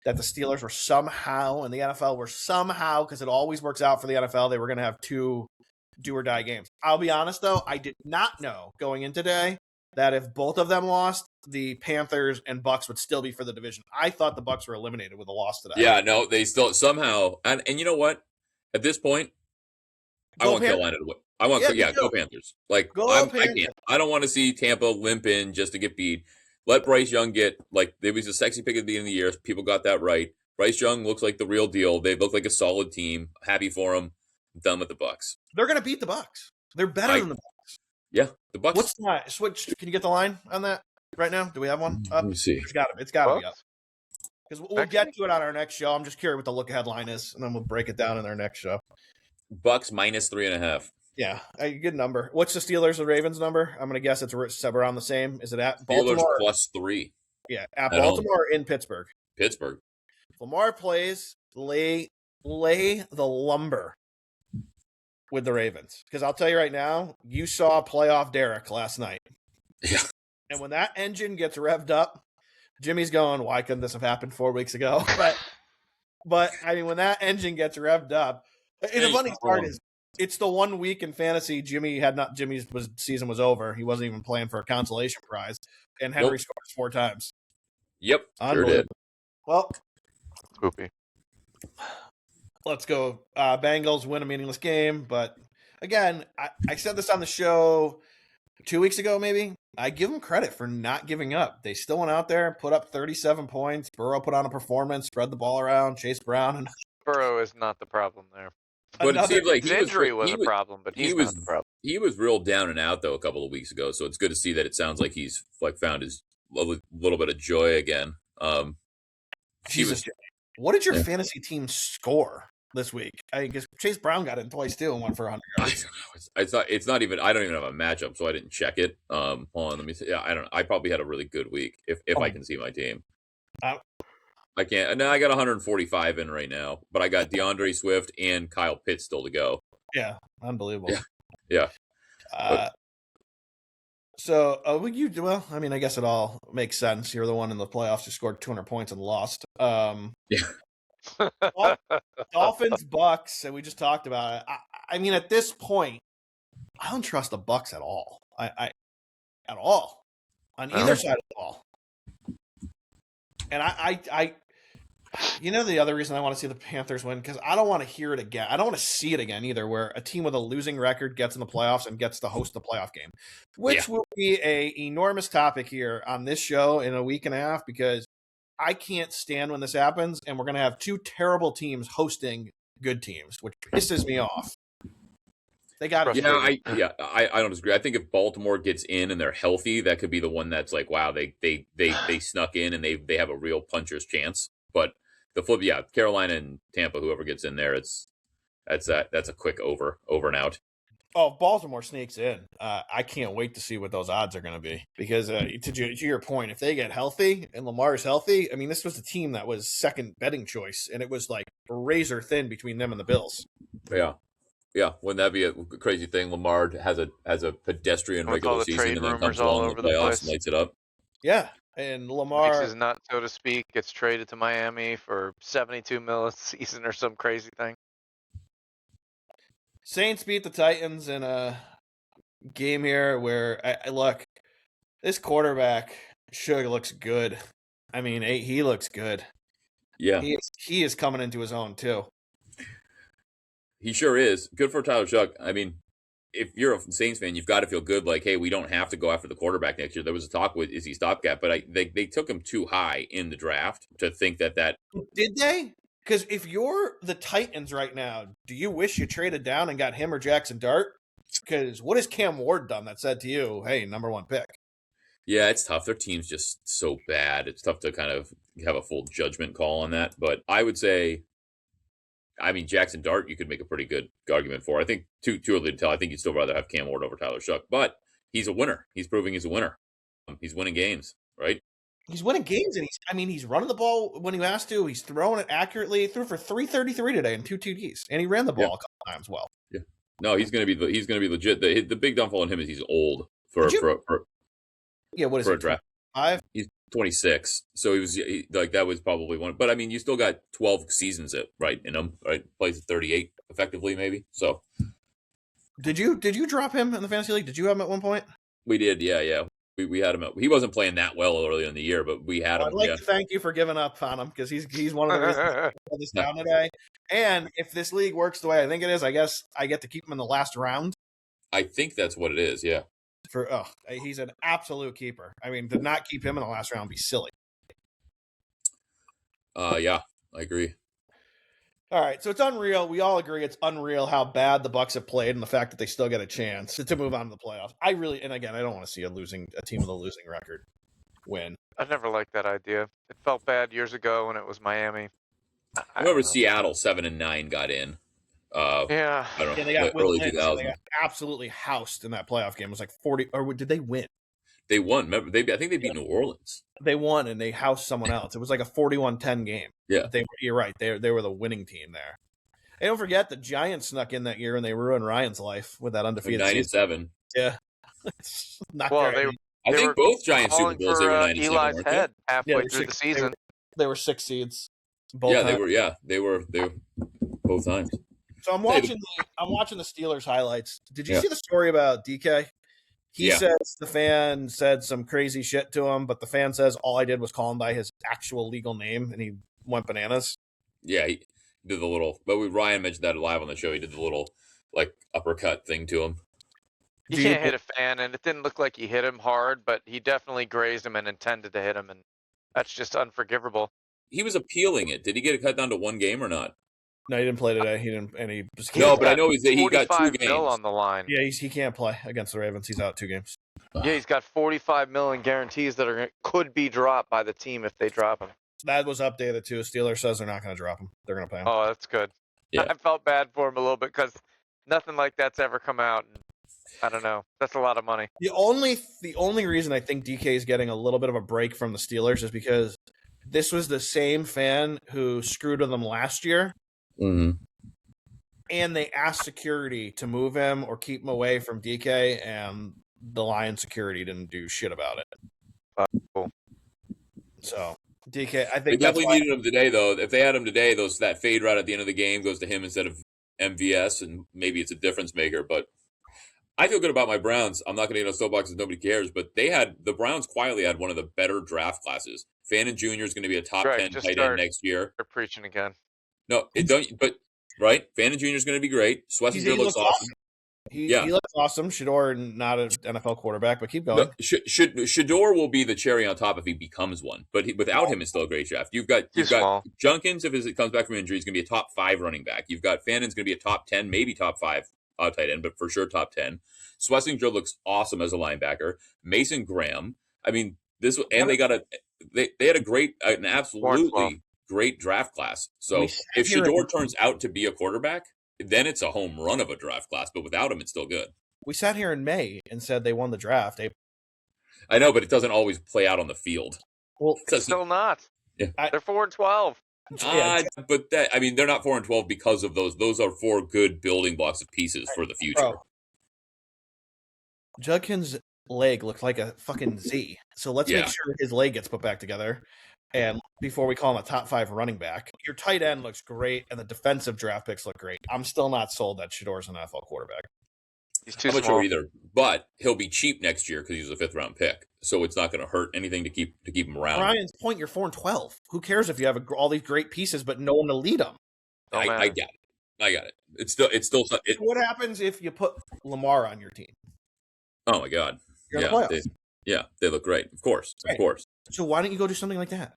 that the Steelers were somehow, and the NFL were somehow, because it always works out for the NFL, they were going to have 2 do-or-die games. I'll be honest, though, I did not know going in today that if both of them lost, the Panthers and Bucks would still be for the division. I thought the Bucks were eliminated with a loss today. yeah, no, they still somehow, and you know what? At this point, I want Carolina to win. I want, go Panthers. Like, I can't. I don't want to see Tampa limp in just to get beat. Let Bryce Young get, like, there was a sexy pick at the beginning of the year. People got that right. Bryce Young looks like the real deal. They look like a solid team. Happy for him. I'm done with the Bucks. They're going to beat the Bucks. They're better than the Bucks. Yeah, the Bucks. What's the line? Switch. Can you get the line on that right now? Do we have one up? Let me see. It's got to be up. Because we'll get to it on our next show. I'm just curious what the look-ahead line is, and then we'll break it down in our next show. Bucks -3.5. Yeah, a good number. What's the Steelers and Ravens number? I'm going to guess it's around the same. Is it at Baltimore? Steelers +3. Yeah, at Baltimore or in Pittsburgh? Pittsburgh. Lamar plays, lay the lumber with the Ravens. Because I'll tell you right now, you saw playoff Derek last night. Yeah. And when that engine gets revved up, Jimmy's going, why couldn't this have happened 4 weeks ago? But I mean, when that engine gets revved up, and the funny part is, it's the 1 week in fantasy Jimmy's season was over. He wasn't even playing for a consolation prize, and Henry scores 4 times. Yep, sure did. Well, Spoopy. Let's go. Bengals win a meaningless game, but again, I said this on the show 2 weeks ago, maybe. I give them credit for not giving up. They still went out there, put up 37 points. Burrow put on a performance, spread the ball around, Chase Brown. And Burrow is not the problem there. But it seemed like his injury was a problem, but he's not the problem. He was real down and out, though, a couple of weeks ago, so it's good to see that it sounds like he's found his little bit of joy again. Jesus, what did your fantasy team score this week? I guess Chase Brown got in twice too and went for 100 yards. It's not even. I don't even have a matchup, so I didn't check it. Hold on, let me see. Yeah, I don't know. I probably had a really good week if I can see my team. I can't. Now I got 145 in right now, but I got DeAndre Swift and Kyle Pitts still to go. Yeah, unbelievable. Yeah. So, well, I mean, I guess it all makes sense. You're the one in the playoffs who scored 200 points and lost. Dolphins, Bucks, and we just talked about it. I mean, at this point, I don't trust the Bucks at all. At all on either side of the ball. And I the other reason I want to see the Panthers win, because I don't want to hear it again. I don't want to see it again either, where a team with a losing record gets in the playoffs and gets to host the playoff game, which will be a enormous topic here on this show in a week and a half, because I can't stand when this happens, and we're going to have 2 terrible teams hosting good teams, which pisses me off. They got it. I don't disagree. I think if Baltimore gets in and they're healthy, that could be the one that's like, wow, they snuck in and they have a real puncher's chance. But the flip, Carolina and Tampa, whoever gets in there, that's a quick over and out. Oh, Baltimore sneaks in. I can't wait to see what those odds are going to be, because to your point, if they get healthy and Lamar's healthy, I mean, this was the team that was second betting choice, and it was like razor thin between them and the Bills. Yeah, wouldn't that be a crazy thing? Lamar has a pedestrian regular season and then comes along in the playoffs and lights it up. Yeah, and Lamar is not, so to speak, gets traded to Miami for $72 million a season or some crazy thing. Saints beat the Titans in a game here where I look, this quarterback sure looks good. I mean, he looks good. Yeah, he is coming into his own too. He sure is. Good for Tyler Shuck. I mean, if you're a Saints fan, you've got to feel good. Like, hey, we don't have to go after the quarterback next year. There was a talk with, is he stopgap? But they took him too high in the draft to think that. Did they? Because if you're the Titans right now, do you wish you traded down and got him or Jackson Dart? Because what has Cam Ward done that said to you, hey, number 1 pick? Yeah, it's tough. Their team's just so bad. It's tough to kind of have a full judgment call on that. But I would say, I mean, Jackson Dart, you could make a pretty good argument for. I think too early to tell. I think you'd still rather have Cam Ward over Tyler Shuck, but he's a winner. He's proving he's a winner. He's winning games, right? He's winning games, and he's running the ball when he has to. He's throwing it accurately. He threw for 333 today and 2 TDs, and he ran the ball a couple times well. Yeah. No, he's gonna be legit. The big downfall in him is he's old for what is for he, a draft. 5? He's 26, so that was probably one. But I mean, you still got 12 seasons in him, right? Plays at 38 effectively, maybe. So, did you drop him in the fantasy league? Did you have him at one point? We did, yeah. We had him. He wasn't playing that well earlier in the year, but we had him. I'd like to thank you for giving up on him because he's one of the reasons I pulled this down today. And if this league works the way I think it is, I guess I get to keep him in the last round. I think that's what it is. Yeah. He's an absolute keeper. I mean, to not keep him in the last round would be silly. Yeah, I agree. All right, so it's unreal. We all agree it's unreal how bad the Bucks have played and the fact that they still get a chance to move on to the playoffs. And again, I don't want to see a team with a losing record win. I never liked that idea. It felt bad years ago when it was Miami. I remember Seattle 7-9 got in. Yeah. I don't know. They got early 2000. 2000s. They got absolutely housed in that playoff game. It was like 40, or did they win? They won. Remember, I think they beat New Orleans. They won and they housed someone else. It was like a 41-10 game. Yeah. You're right. They were the winning team there. And don't forget the Giants snuck in that year and they ruined Ryan's life with that undefeated 9-7. Yeah. I think both Giants Super Bowls they were 9-7. Eli's head halfway through the season. They were 6 seeds. They were both times. So I'm watching the Steelers highlights. Did you see the story about DK? He says the fan said some crazy shit to him, but the fan says all I did was call him by his actual legal name, and he went bananas. Yeah, he did the little. But Ryan mentioned that live on the show. He did the little uppercut thing to him. You can't hit a fan, and it didn't look like he hit him hard, but he definitely grazed him and intended to hit him, and that's just unforgivable. He was appealing it. Did he get it cut down to one game or not? No, he didn't play today. He didn't, and he just can't. No, but I know he got 2 games on the line. Yeah, he can't play against the Ravens. He's out 2 games. Yeah, he's got $45 million guarantees that could be dropped by the team if they drop him. That was updated too. Steelers says they're not going to drop him. They're going to pay him. Oh, that's good. Yeah. I felt bad for him a little bit because nothing like that's ever come out. And I don't know. That's a lot of money. The only reason I think DK is getting a little bit of a break from the Steelers is because this was the same fan who screwed with them last year. Mm-hmm. And they asked security to move him or keep him away from DK, and the Lions security didn't do shit about it. Cool. So DK, I think they definitely needed him today, though. If they had him today, that fade route at the end of the game goes to him instead of MVS, and maybe it's a difference maker. But I feel good about my Browns. I'm not going to get on soapboxes. Nobody cares. But the Browns quietly had one of the better draft classes. Fannin Jr. is going to be a top 10 tight end next year. They're preaching again. No, it don't. But right, Fannin Jr. is going to be great. Schlesinger looks awesome. He looks awesome. Shador, not an NFL quarterback, but keep going. No, Shador will be the cherry on top if he becomes one. But without him, it's still a great draft. You've got Junkins, if he comes back from injury, is going to be a top 5 running back. You've got Fannon's going to be a top 10, maybe top 5 tight end, but for sure top 10. Schlesinger looks awesome as a linebacker. Mason Graham. I mean, they had an absolutely great draft class. So if Shador turns out to be a quarterback, then it's a home run of a draft class. But without him, it's still good. We sat here in May and said they won the draft. I know, but it doesn't always play out on the field. Well, it's still not. Yeah. They're 4-12. But they're not 4-12 because of those. Those are 4 good building blocks of pieces for the future. Bro. Judkins' leg looked like a fucking Z. So let's make sure his leg gets put back together. And before we call him a top 5 running back, your tight end looks great, and the defensive draft picks look great. I'm still not sold that Shador's an NFL quarterback. He's too small. I'm not sure either, but he'll be cheap next year because he's a 5th round pick. So it's not going to hurt anything to keep him around. Ryan's point, you're 4-12. Who cares if you have all these great pieces but no one to lead them? I got it. It's still. What happens if you put Lamar on your team? Oh my God! They look great. Of course. So why don't you go do something like that?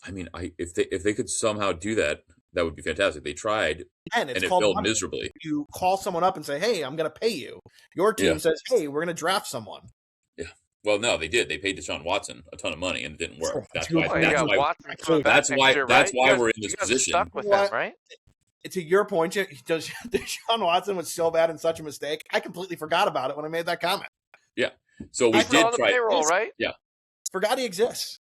I mean, if they could somehow do that, that would be fantastic. They tried, and it failed miserably. You call someone up and say, "Hey, I'm going to pay you." Your team says, "Hey, we're going to draft someone." Yeah, Well, no, they did. They paid Deshaun Watson a ton of money, and it didn't work. That's why. Well, you That's got why. Watson coming back next year, right? That's why we're in this you guys position. Are stuck with What? him, right? To your point, Deshaun Watson was so bad and such a mistake. I completely forgot about it when I made that comment. Yeah. So we He's did on the try. payroll, right? Yeah. Forgot he exists.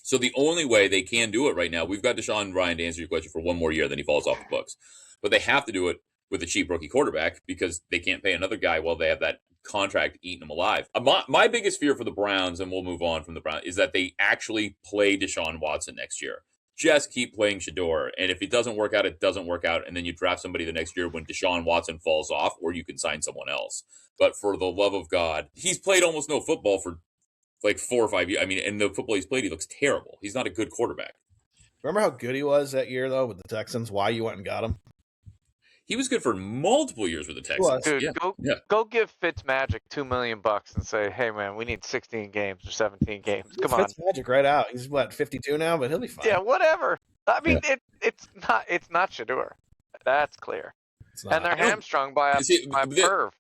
So the only way they can do it right now, we've got Deshaun Ryan to answer your question for one more year, then he falls off the books. But they have to do it with a cheap rookie quarterback because they can't pay another guy while they have that contract eating them alive. My biggest fear for the Browns, and we'll move on from the Browns, is that they actually play Deshaun Watson next year. Just keep playing Shador. And if it doesn't work out, it doesn't work out. And then you draft somebody the next year when Deshaun Watson falls off, or you can sign someone else. But for the love of God, he's played almost no football for like 4 or 5 years. I mean, and the football he's played, he looks terrible. He's not a good quarterback. Remember how good he was that year, though, with the Texans? Why you went and got him? He was good for multiple years with the Texans. Dude, Yeah. go give Fitzmagic $2 million and say, hey man, we need 16 games or 17 games. Come on. Fitzmagic right out. He's what, 52 now, but he'll be fine. Yeah, whatever. I mean, it's not Shador. That's clear. And they're hamstrung by a perv.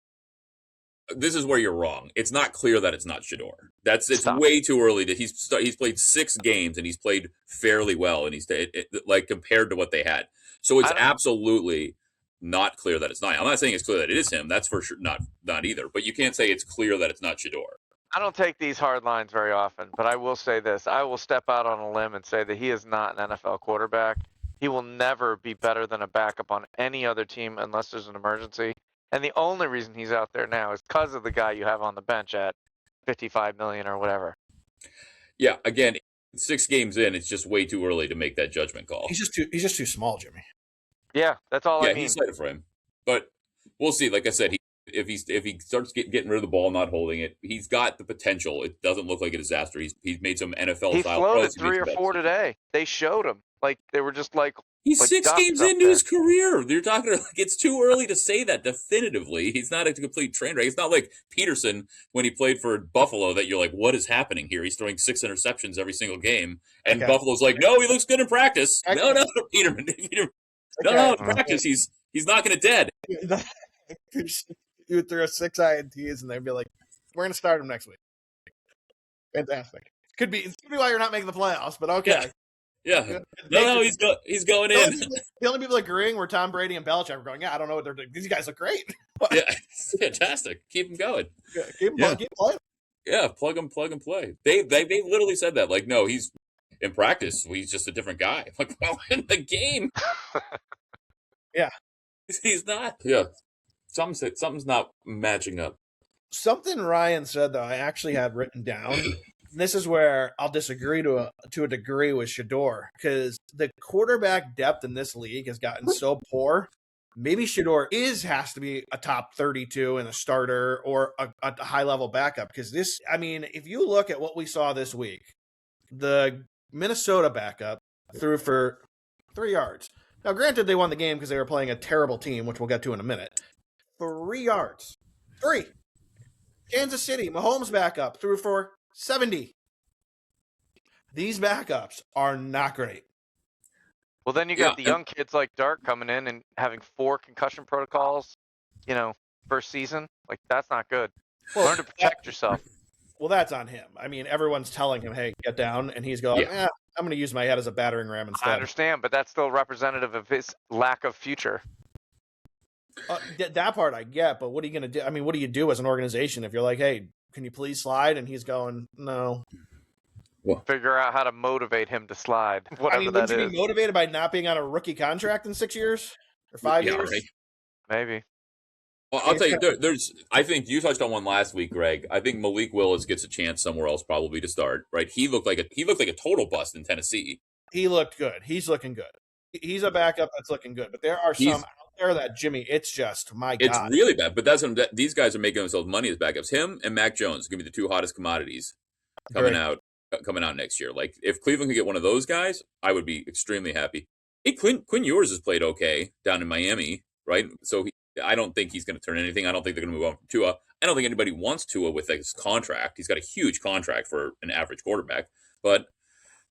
This is where you're wrong. It's not clear that it's not Shador. It's way too early. He's played 6 games and he's played fairly well, and he's like compared to what they had. So it's absolutely not clear that it's not. I'm not saying it's clear that it is him. That's for sure not either. But you can't say it's clear that it's not Shador. I don't take these hard lines very often, but I will say this. I will step out on a limb and say that he is not an NFL quarterback. He will never be better than a backup on any other team unless there's an emergency. And the only reason he's out there now is because of the guy you have on the bench at $55 million or whatever. Yeah, again, 6 games in, it's just way too early to make that judgment call. He's just too small, Jimmy. Yeah, that's all I mean. Yeah, he's slated for him. But we'll see. Like I said, if he starts getting rid of the ball, not holding it, he's got the potential. It doesn't look like a disaster. He's made some NFL he style floated throws. 3 or 4 today. They showed him. Like, they were just like... He's like 6 games up into there. his career. You're talking like it's too early to say that definitively. He's not a complete train wreck. It's not like Peterson when he played for Buffalo that you're like, what is happening here? He's throwing 6 interceptions every single game. And Buffalo's like, no, he looks good in practice. No, Peterman. No, in practice, he's knocking it dead. You would throw 6 INTs and they'd be like, we're going to start him next week. Fantastic. Could be why you're not making the playoffs, but okay. Yeah. No, he's going in. The only people agreeing were Tom Brady and Belichick were going, yeah, I don't know what they're doing. These guys look great. Yeah, it's fantastic. Keep them going. Keep playing. Yeah, plug and play. They literally said that. Like, no, he's in practice. He's just a different guy. Like, well, in the game. Yeah. He's not. Yeah. Something's not matching up. Something Ryan said, though, I actually had written down. This is where I'll disagree to a degree with Shador, because the quarterback depth in this league has gotten so poor. Maybe Shador has to be a top 32 and a starter or a high-level backup, because if you look at what we saw this week, the Minnesota backup threw for 3 yards. Now, granted, they won the game because they were playing a terrible team, which we'll get to in a minute. 3 yards. 3. Kansas City, Mahomes backup, threw for 70. These backups are not great. Well, then you got the young kids like Dark coming in and having 4 concussion protocols, first season. Like, that's not good. Learn to protect yourself. Well, that's on him. I mean, everyone's telling him, hey, get down. And he's going, I'm going to use my head as a battering ram instead. I understand, but that's still representative of his lack of future. That part I get, but what are you going to do? I mean, what do you do as an organization if you're like, hey, can you please slide? And he's going, no. Figure out how to motivate him to slide. Whatever that is. Would you be motivated by not being on a rookie contract in 6 years or 5 years? Right. Maybe. Well, I'll tell you, I think you touched on one last week, Greg. I think Malik Willis gets a chance somewhere else probably to start. Right? He looked like a total bust in Tennessee. He looked good. He's looking good. He's a backup that's looking good. But there are some out there that, Jimmy, it's just, my God. It's really bad. But these guys are making themselves money as backups. Him and Mac Jones are going to be the 2 hottest commodities coming out next year. Like, if Cleveland could get one of those guys, I would be extremely happy. Hey, Quinn Ewers has played okay down in Miami, right? So I don't think he's going to turn anything. I don't think they're going to move on from Tua. I don't think anybody wants Tua with his contract. He's got a huge contract for an average quarterback. But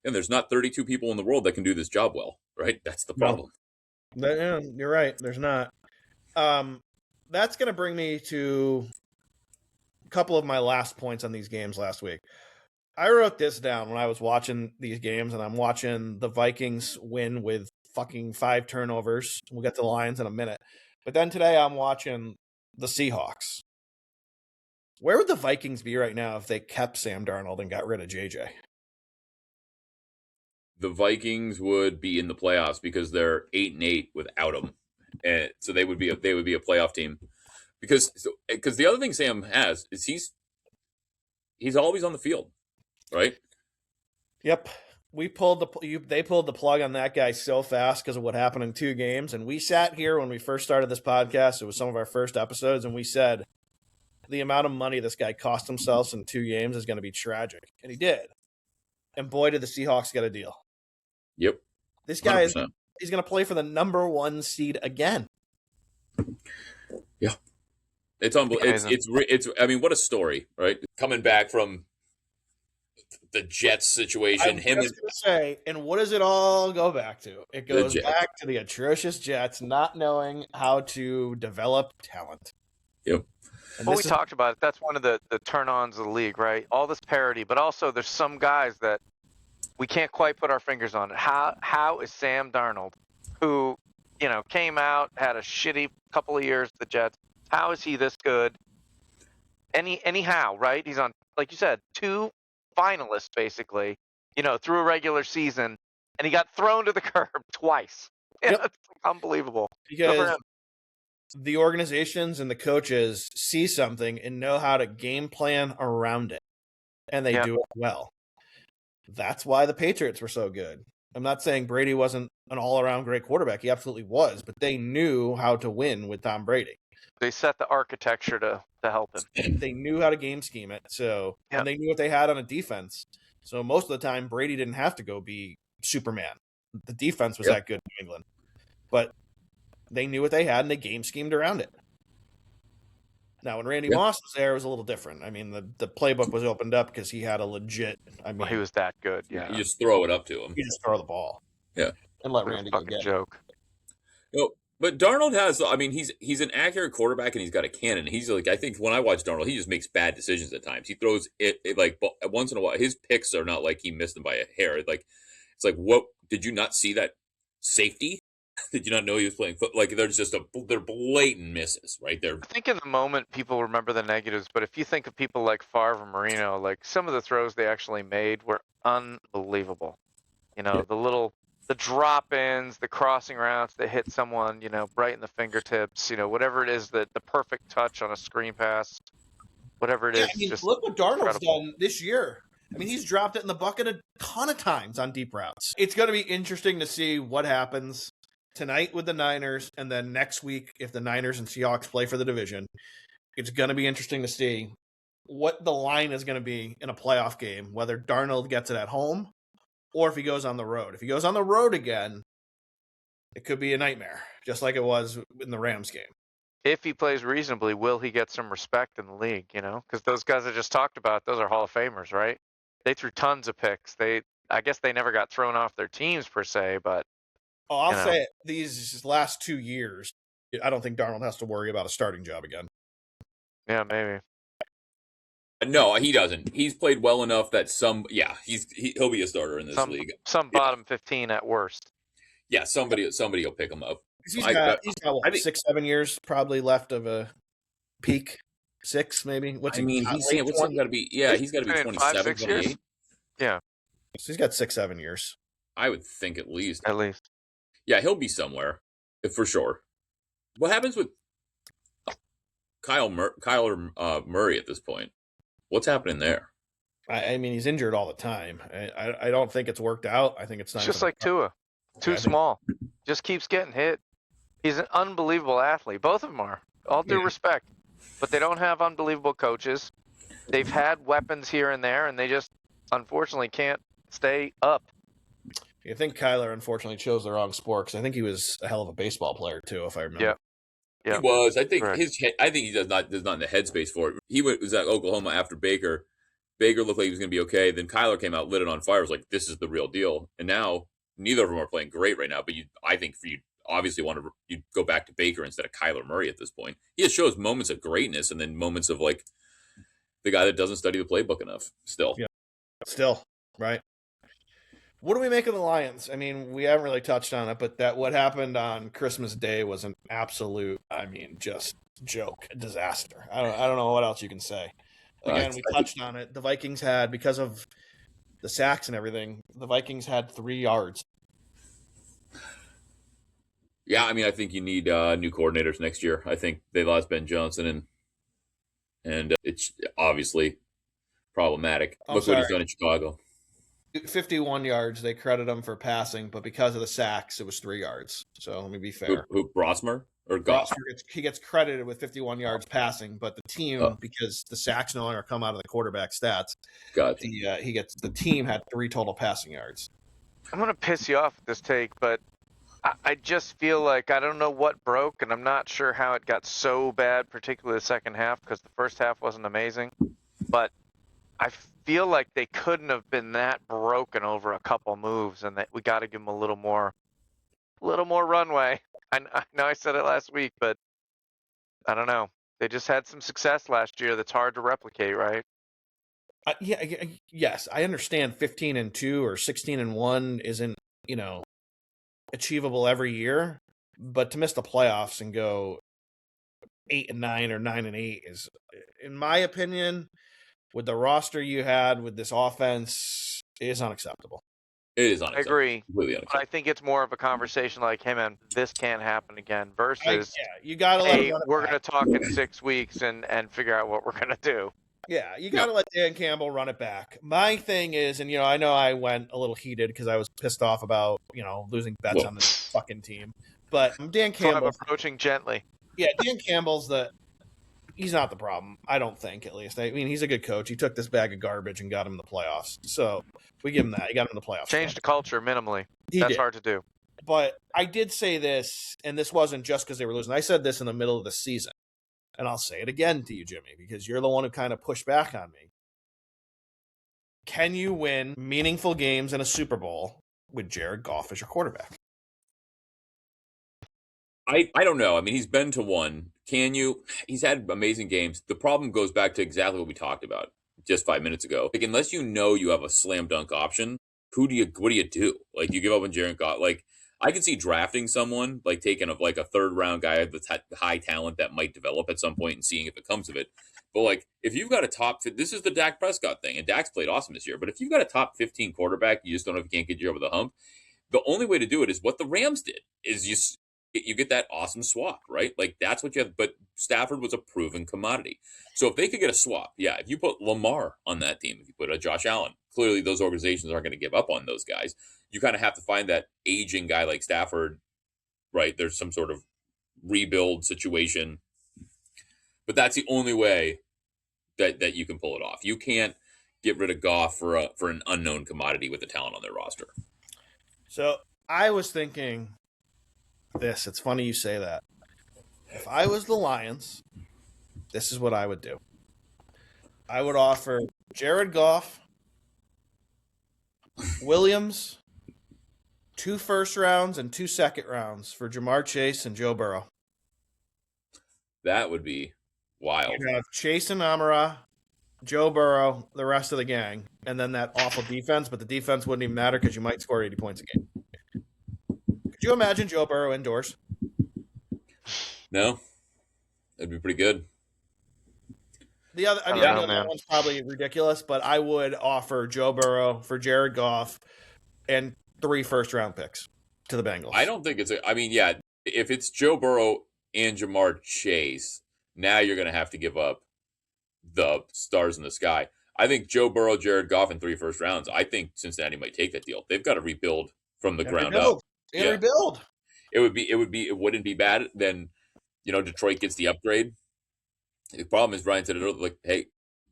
there's not 32 people in the world that can do this job well, right? That's the problem. No. You're right. There's not. That's going to bring me to couple of my last points on these games last week. I wrote this down when I was watching these games, and I'm watching the Vikings win with fucking 5 turnovers. We'll get to the Lions in a minute. But then today I'm watching the Seahawks. Where would the Vikings be right now if they kept Sam Darnold and got rid of JJ? The Vikings would be in the playoffs because they're 8-8 without him, and so they would be a playoff team. Because the other thing Sam has is he's always on the field, right? Yep. They pulled the plug on that guy so fast because of what happened in 2 games. And we sat here when we first started this podcast. It was some of our first episodes. And we said the amount of money this guy cost himself in 2 games is going to be tragic. And he did. And boy, did the Seahawks get a deal. Yep. This guy, 100%. he's going to play for the number 1 seed again. Yeah. It's unbelievable. It's I mean, what a story, right? Coming back from the Jets situation. And what does it all go back to? It goes back to the atrocious Jets not knowing how to develop talent. Yep. Well, we talked about it. That's one of the turn-ons of the league, right? All this parity, but also there's some guys that we can't quite put our fingers on it. How is Sam Darnold, who, came out, had a shitty couple of years at the Jets, how is he this good? Anyhow, right? He's on, like you said, 2 finalists, basically, through a regular season, and he got thrown to the curb twice. Yep. It's unbelievable. Because the organizations and the coaches see something and know how to game plan around it, and they do it well. That's why the Patriots were so good. I'm not saying Brady wasn't an all-around great quarterback. He absolutely was, but they knew how to win with Tom Brady. They set the architecture to help him. They knew how to game scheme it. And they knew what they had on a defense. So most of the time, Brady didn't have to go be Superman. The defense was that good in New England. But they knew what they had, and they game schemed around it. Now, when Randy Moss was there, it was a little different. I mean, the playbook was opened up because he had a legit. He was that good. Yeah, you just throw it up to him. You just throw the ball. Yeah, and let Randy go get joke. No, but Darnold has. I mean, he's an accurate quarterback, and he's got a cannon. He's like, I think when I watch Darnold, he just makes bad decisions at times. He throws it like once in a while. His picks are not like he missed them by a hair. It's like, what? Did you not see that safety? Did you not know he was playing foot? Like, they're blatant misses, right there. I think in the moment people remember the negatives, but if you think of people like Favre and Marino, like some of the throws they actually made were unbelievable. The drop-ins, the crossing routes that hit someone, right in the fingertips, whatever it is, the perfect touch on a screen pass, whatever it is. I mean, just look what Darnold's incredible. done this year. I mean, he's dropped it in the bucket a ton of times on deep routes. It's going to be interesting to see what happens tonight with the Niners, and then next week if the Niners and Seahawks play for the division. It's going to be interesting to see what the line is going to be in a playoff game, whether Darnold gets it at home or if he goes on the road. If he goes on the road again, it could be a nightmare, just like it was in the Rams game. If he plays reasonably, will he get some respect in the league, Because those guys I just talked about, those are Hall of Famers, right? They threw tons of picks. I guess they never got thrown off their teams per se, but I'll say it, these last 2 years, I don't think Darnold has to worry about a starting job again. Yeah, maybe. No, he doesn't. He's played well enough that he'll be a starter in this league. Some bottom 15 at worst. Yeah, somebody will pick him up. He's got 6-7 years probably left of a peak. 6 maybe. What's got to be? Yeah, he's got to be 27, 28. Yeah, so he's got 6-7 years. I would think at least. Yeah, he'll be somewhere for sure. What happens with Kyler Murray at this point? What's happening there? I mean, he's injured all the time. I don't think it's worked out. I think it's not. Just like Tua. Too small. Just keeps getting hit. He's an unbelievable athlete. Both of them are. All due respect. But they don't have unbelievable coaches. They've had weapons here and there, and they just unfortunately can't stay up. I think Kyler unfortunately chose the wrong sport because I think he was a hell of a baseball player too, if I remember. Yeah. He was. I think he does not in the headspace for it. He was at Oklahoma after Baker. Baker looked like he was going to be okay. Then Kyler came out, lit it on fire. Was like, this is the real deal. And now neither of them are playing great right now. But I think you obviously want to go back to Baker instead of Kyler Murray at this point. He just shows moments of greatness and then moments of like the guy that doesn't study the playbook enough still. Yeah. Still, right? What do we make of the Lions? I mean, we haven't really touched on it, but what happened on Christmas Day was an absolute, just joke, disaster. I don't know what else you can say. Again, we touched on it. The Vikings had, because of the sacks and everything, the Vikings had 3 yards. Yeah, I mean, I think you need new coordinators next year. I think they lost Ben Johnson, and it's obviously problematic. Look what he's done in Chicago. 51 yards. They credit him for passing, but because of the sacks, it was 3 yards. So let me be fair. Who Brosmer or Goff? He gets credited with 51 yards passing, but the team, because the sacks no longer come out of the quarterback stats, gotcha. The team had 3 total passing yards. I'm gonna piss you off with this take, but I just feel like I don't know what broke, and I'm not sure how it got so bad, particularly the second half, because the first half wasn't amazing. But I feel like they couldn't have been that broken over a couple moves, and that we got to give them a little more runway. I know I said it last week, but I don't know. They just had some success last year that's hard to replicate, right? Yes, I understand 15-2 or 16-1 isn't, achievable every year, but to miss the playoffs and go 8-9 or 9-8 is, in my opinion, with the roster you had with this offense, is unacceptable. It is unacceptable. I agree. Completely unacceptable. But I think it's more of a conversation like, hey man, this can't happen again, versus you gotta hey, we're gonna talk in 6 weeks and figure out what we're gonna do. Yeah, you got to let Dan Campbell run it back. My thing is, and I know I went a little heated because I was pissed off about losing bets on this fucking team. But Dan Campbell, I'm approaching gently. Yeah, Dan Campbell's he's not the problem. I don't think, at least. I mean, he's a good coach. He took this bag of garbage and got him in the playoffs. So we give him that. He got him in the playoffs. Changed the culture minimally. That's hard to do. But I did say this, and this wasn't just because they were losing. I said this in the middle of the season. And I'll say it again to you, Jimmy, because you're the one who kind of pushed back on me. Can you win meaningful games in a Super Bowl with Jared Goff as your quarterback? I don't know. I mean, he's been to one. Can you? He's had amazing games. The problem goes back to exactly what we talked about just 5 minutes ago. Like, unless you have a slam dunk option, what do you do? Like, you give up on Jared Goff. Like, I can see drafting someone, like taking a 3rd round guy with high talent that might develop at some point and seeing if it comes of it. But like, if you've got this is the Dak Prescott thing, and Dak's played awesome this year. But if you've got a top 15 quarterback, you just don't know if he can't get you over the hump. The only way to do it is what the Rams did: is you get that awesome swap, right? Like, that's what you have. But Stafford was a proven commodity. So if they could get a swap, if you put Lamar on that team, if you put a Josh Allen, clearly those organizations aren't going to give up on those guys. You kind of have to find that aging guy like Stafford, right? There's some sort of rebuild situation. But that's the only way that you can pull it off. You can't get rid of Goff for an unknown commodity with the talent on their roster. So I was thinking this. It's funny you say that. If I was the Lions, this is what I would do. I would offer Jared Goff, Williams, 2 first rounds and 2 second rounds for Jamar Chase and Joe Burrow. That would be wild. You have Chase and Amara, Joe Burrow, the rest of the gang, and then that awful defense, but the defense wouldn't even matter because you might score 80 points a game. Could you imagine Joe Burrow indoors? No. That'd be pretty good. The other one's probably ridiculous, but I would offer Joe Burrow for Jared Goff and 3 first-round picks to the Bengals. I don't think if it's Joe Burrow and Jamar Chase, now you're going to have to give up the stars in the sky. I think Joe Burrow, Jared Goff, and 3 first rounds. I think Cincinnati might take that deal. They've got to rebuild from the ground up. Rebuild. It wouldn't be bad. Then, Detroit gets the upgrade. The problem is, Brian said it earlier, like, hey,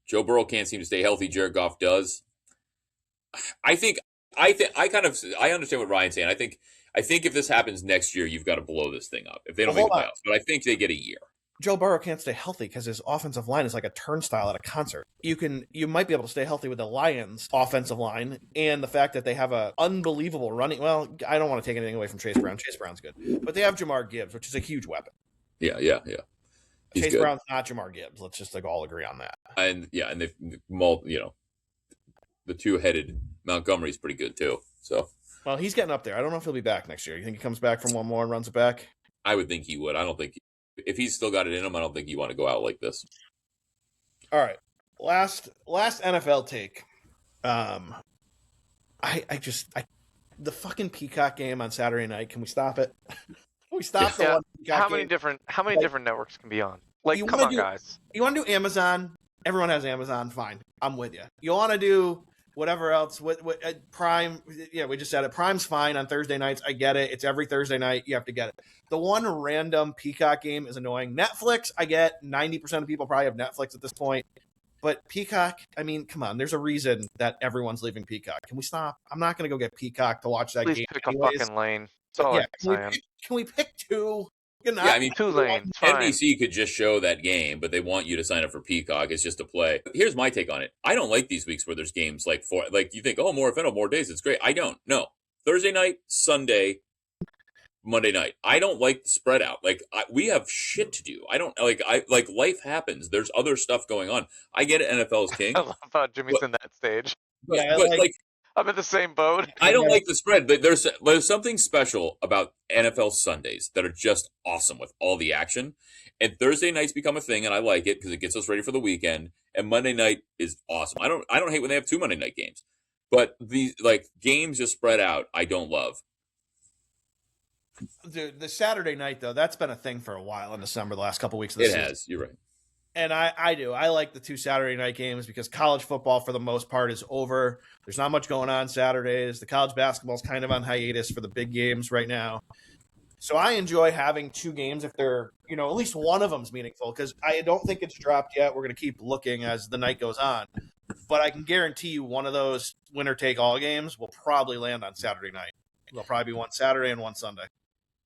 Joe Burrow can't seem to stay healthy. Jared Goff does. I understand what Ryan's saying. I think if this happens next year, you've got to blow this thing up if they don't make the playoffs. But I think they get a year. Joe Burrow can't stay healthy because his offensive line is like a turnstile at a concert. You might be able to stay healthy with the Lions' offensive line and the fact that they have an unbelievable running. Well, I don't want to take anything away from Chase Brown. Chase Brown's good, but they have Jamar Gibbs, which is a huge weapon. Yeah. He's Chase good. Brown's not Jamar Gibbs. Let's just all agree on that. And they've the two-headed Montgomery's pretty good too. So Well, he's getting up there. I don't know if he'll be back next year. You think he comes back from one more and runs it back? I would think he would. I don't think if he's still got it in him, I don't think you want to go out like this. All right. Last NFL take. The fucking Peacock game on Saturday night. Can we stop it? Can we stop the one Peacock How many game? different networks can be on? Like, come on, guys. You want to do Amazon? Everyone has Amazon. Fine, I'm with you. You want to do whatever else? What Prime? Yeah, we just said it. Prime's fine on Thursday nights. I get it. It's every Thursday night. You have to get it. The one random Peacock game is annoying. Netflix, I get. 90% of people probably have Netflix at this point. But Peacock, I mean, come on. There's a reason that everyone's leaving Peacock. Can we stop? I'm not going to go get Peacock to watch that Please game. pick anyways. a fucking lane. That's all I'm saying. Can we pick two? I mean, 2 lanes. Fine. NBC could just show that game, but they want you to sign up for Peacock. It's just to play. Here's my take on it. I don't like these weeks where there's games like you think, oh, more NFL, more days. It's great. I don't. No. Thursday night, Sunday, Monday night. I don't like the spread out. Like we have shit to do. I don't like life happens. There's other stuff going on. I get it. NFL's king. I love how Jimmy's in that stage. But like I'm in the same boat. I don't like the spread. There's something special about NFL Sundays that are just awesome with all the action. And Thursday nights become a thing, and I like it because it gets us ready for the weekend. And Monday night is awesome. I don't hate when they have 2 Monday night games, but these games just spread out. I don't love. Dude, the Saturday night though, that's been a thing for a while in December. The last couple weeks of the season. It has. You're right. And I do. I like the 2 Saturday night games because college football, for the most part, is over. There's not much going on Saturdays. The college basketball is kind of on hiatus for the big games right now. So I enjoy having 2 games if they're, at least one of them's meaningful because I don't think it's dropped yet. We're going to keep looking as the night goes on. But I can guarantee you one of those winner-take-all games will probably land on Saturday night. There'll probably be one Saturday and one Sunday.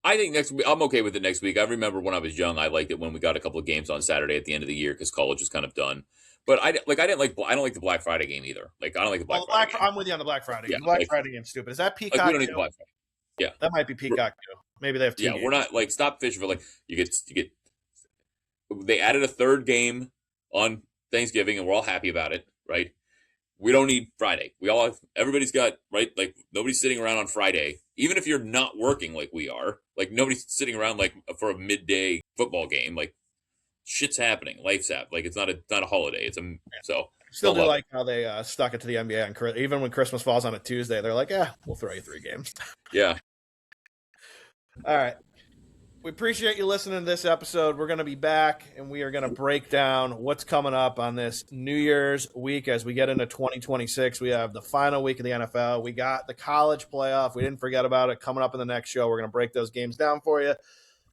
I think next week, I'm okay with it next week. I remember when I was young, I liked it when we got a couple of games on Saturday at the end of the year because college was kind of done. But I don't like the Black Friday game either. Like I don't like the Black Friday game. I'm with you on the Black Friday game. Yeah, The Black Friday game's stupid. Is that Peacock? We don't need the Black Friday. Yeah, that might be Peacock too. Maybe they have 2 games. We're not stop fishing for you get. They added a 3rd game on Thanksgiving, and we're all happy about it, right? We don't need Friday. Everybody's got, right? Like, nobody's sitting around on Friday. Even if you're not working like we are, nobody's sitting around, for a midday football game. Shit's happening. Life's happening. It's not a holiday. Still do like how they stuck it to the NBA. And even when Christmas falls on a Tuesday, they're like, we'll throw you 3 games. Yeah. All right. We appreciate you listening to this episode. We're going to be back, and we are going to break down what's coming up on this New Year's week as we get into 2026. We have the final week of the NFL. We got the college playoff. We didn't forget about it. Coming up in the next show, we're going to break those games down for you.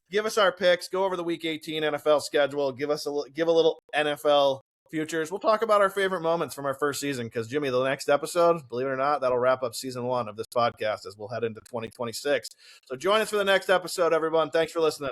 Give us our picks. Go over the Week 18 NFL schedule. Give a little NFL futures. We'll talk about our favorite moments from our first season because, Jimmy, the next episode, believe it or not, that'll wrap up season 1 of this podcast as we'll head into 2026. So join us for the next episode, everyone. Thanks for listening.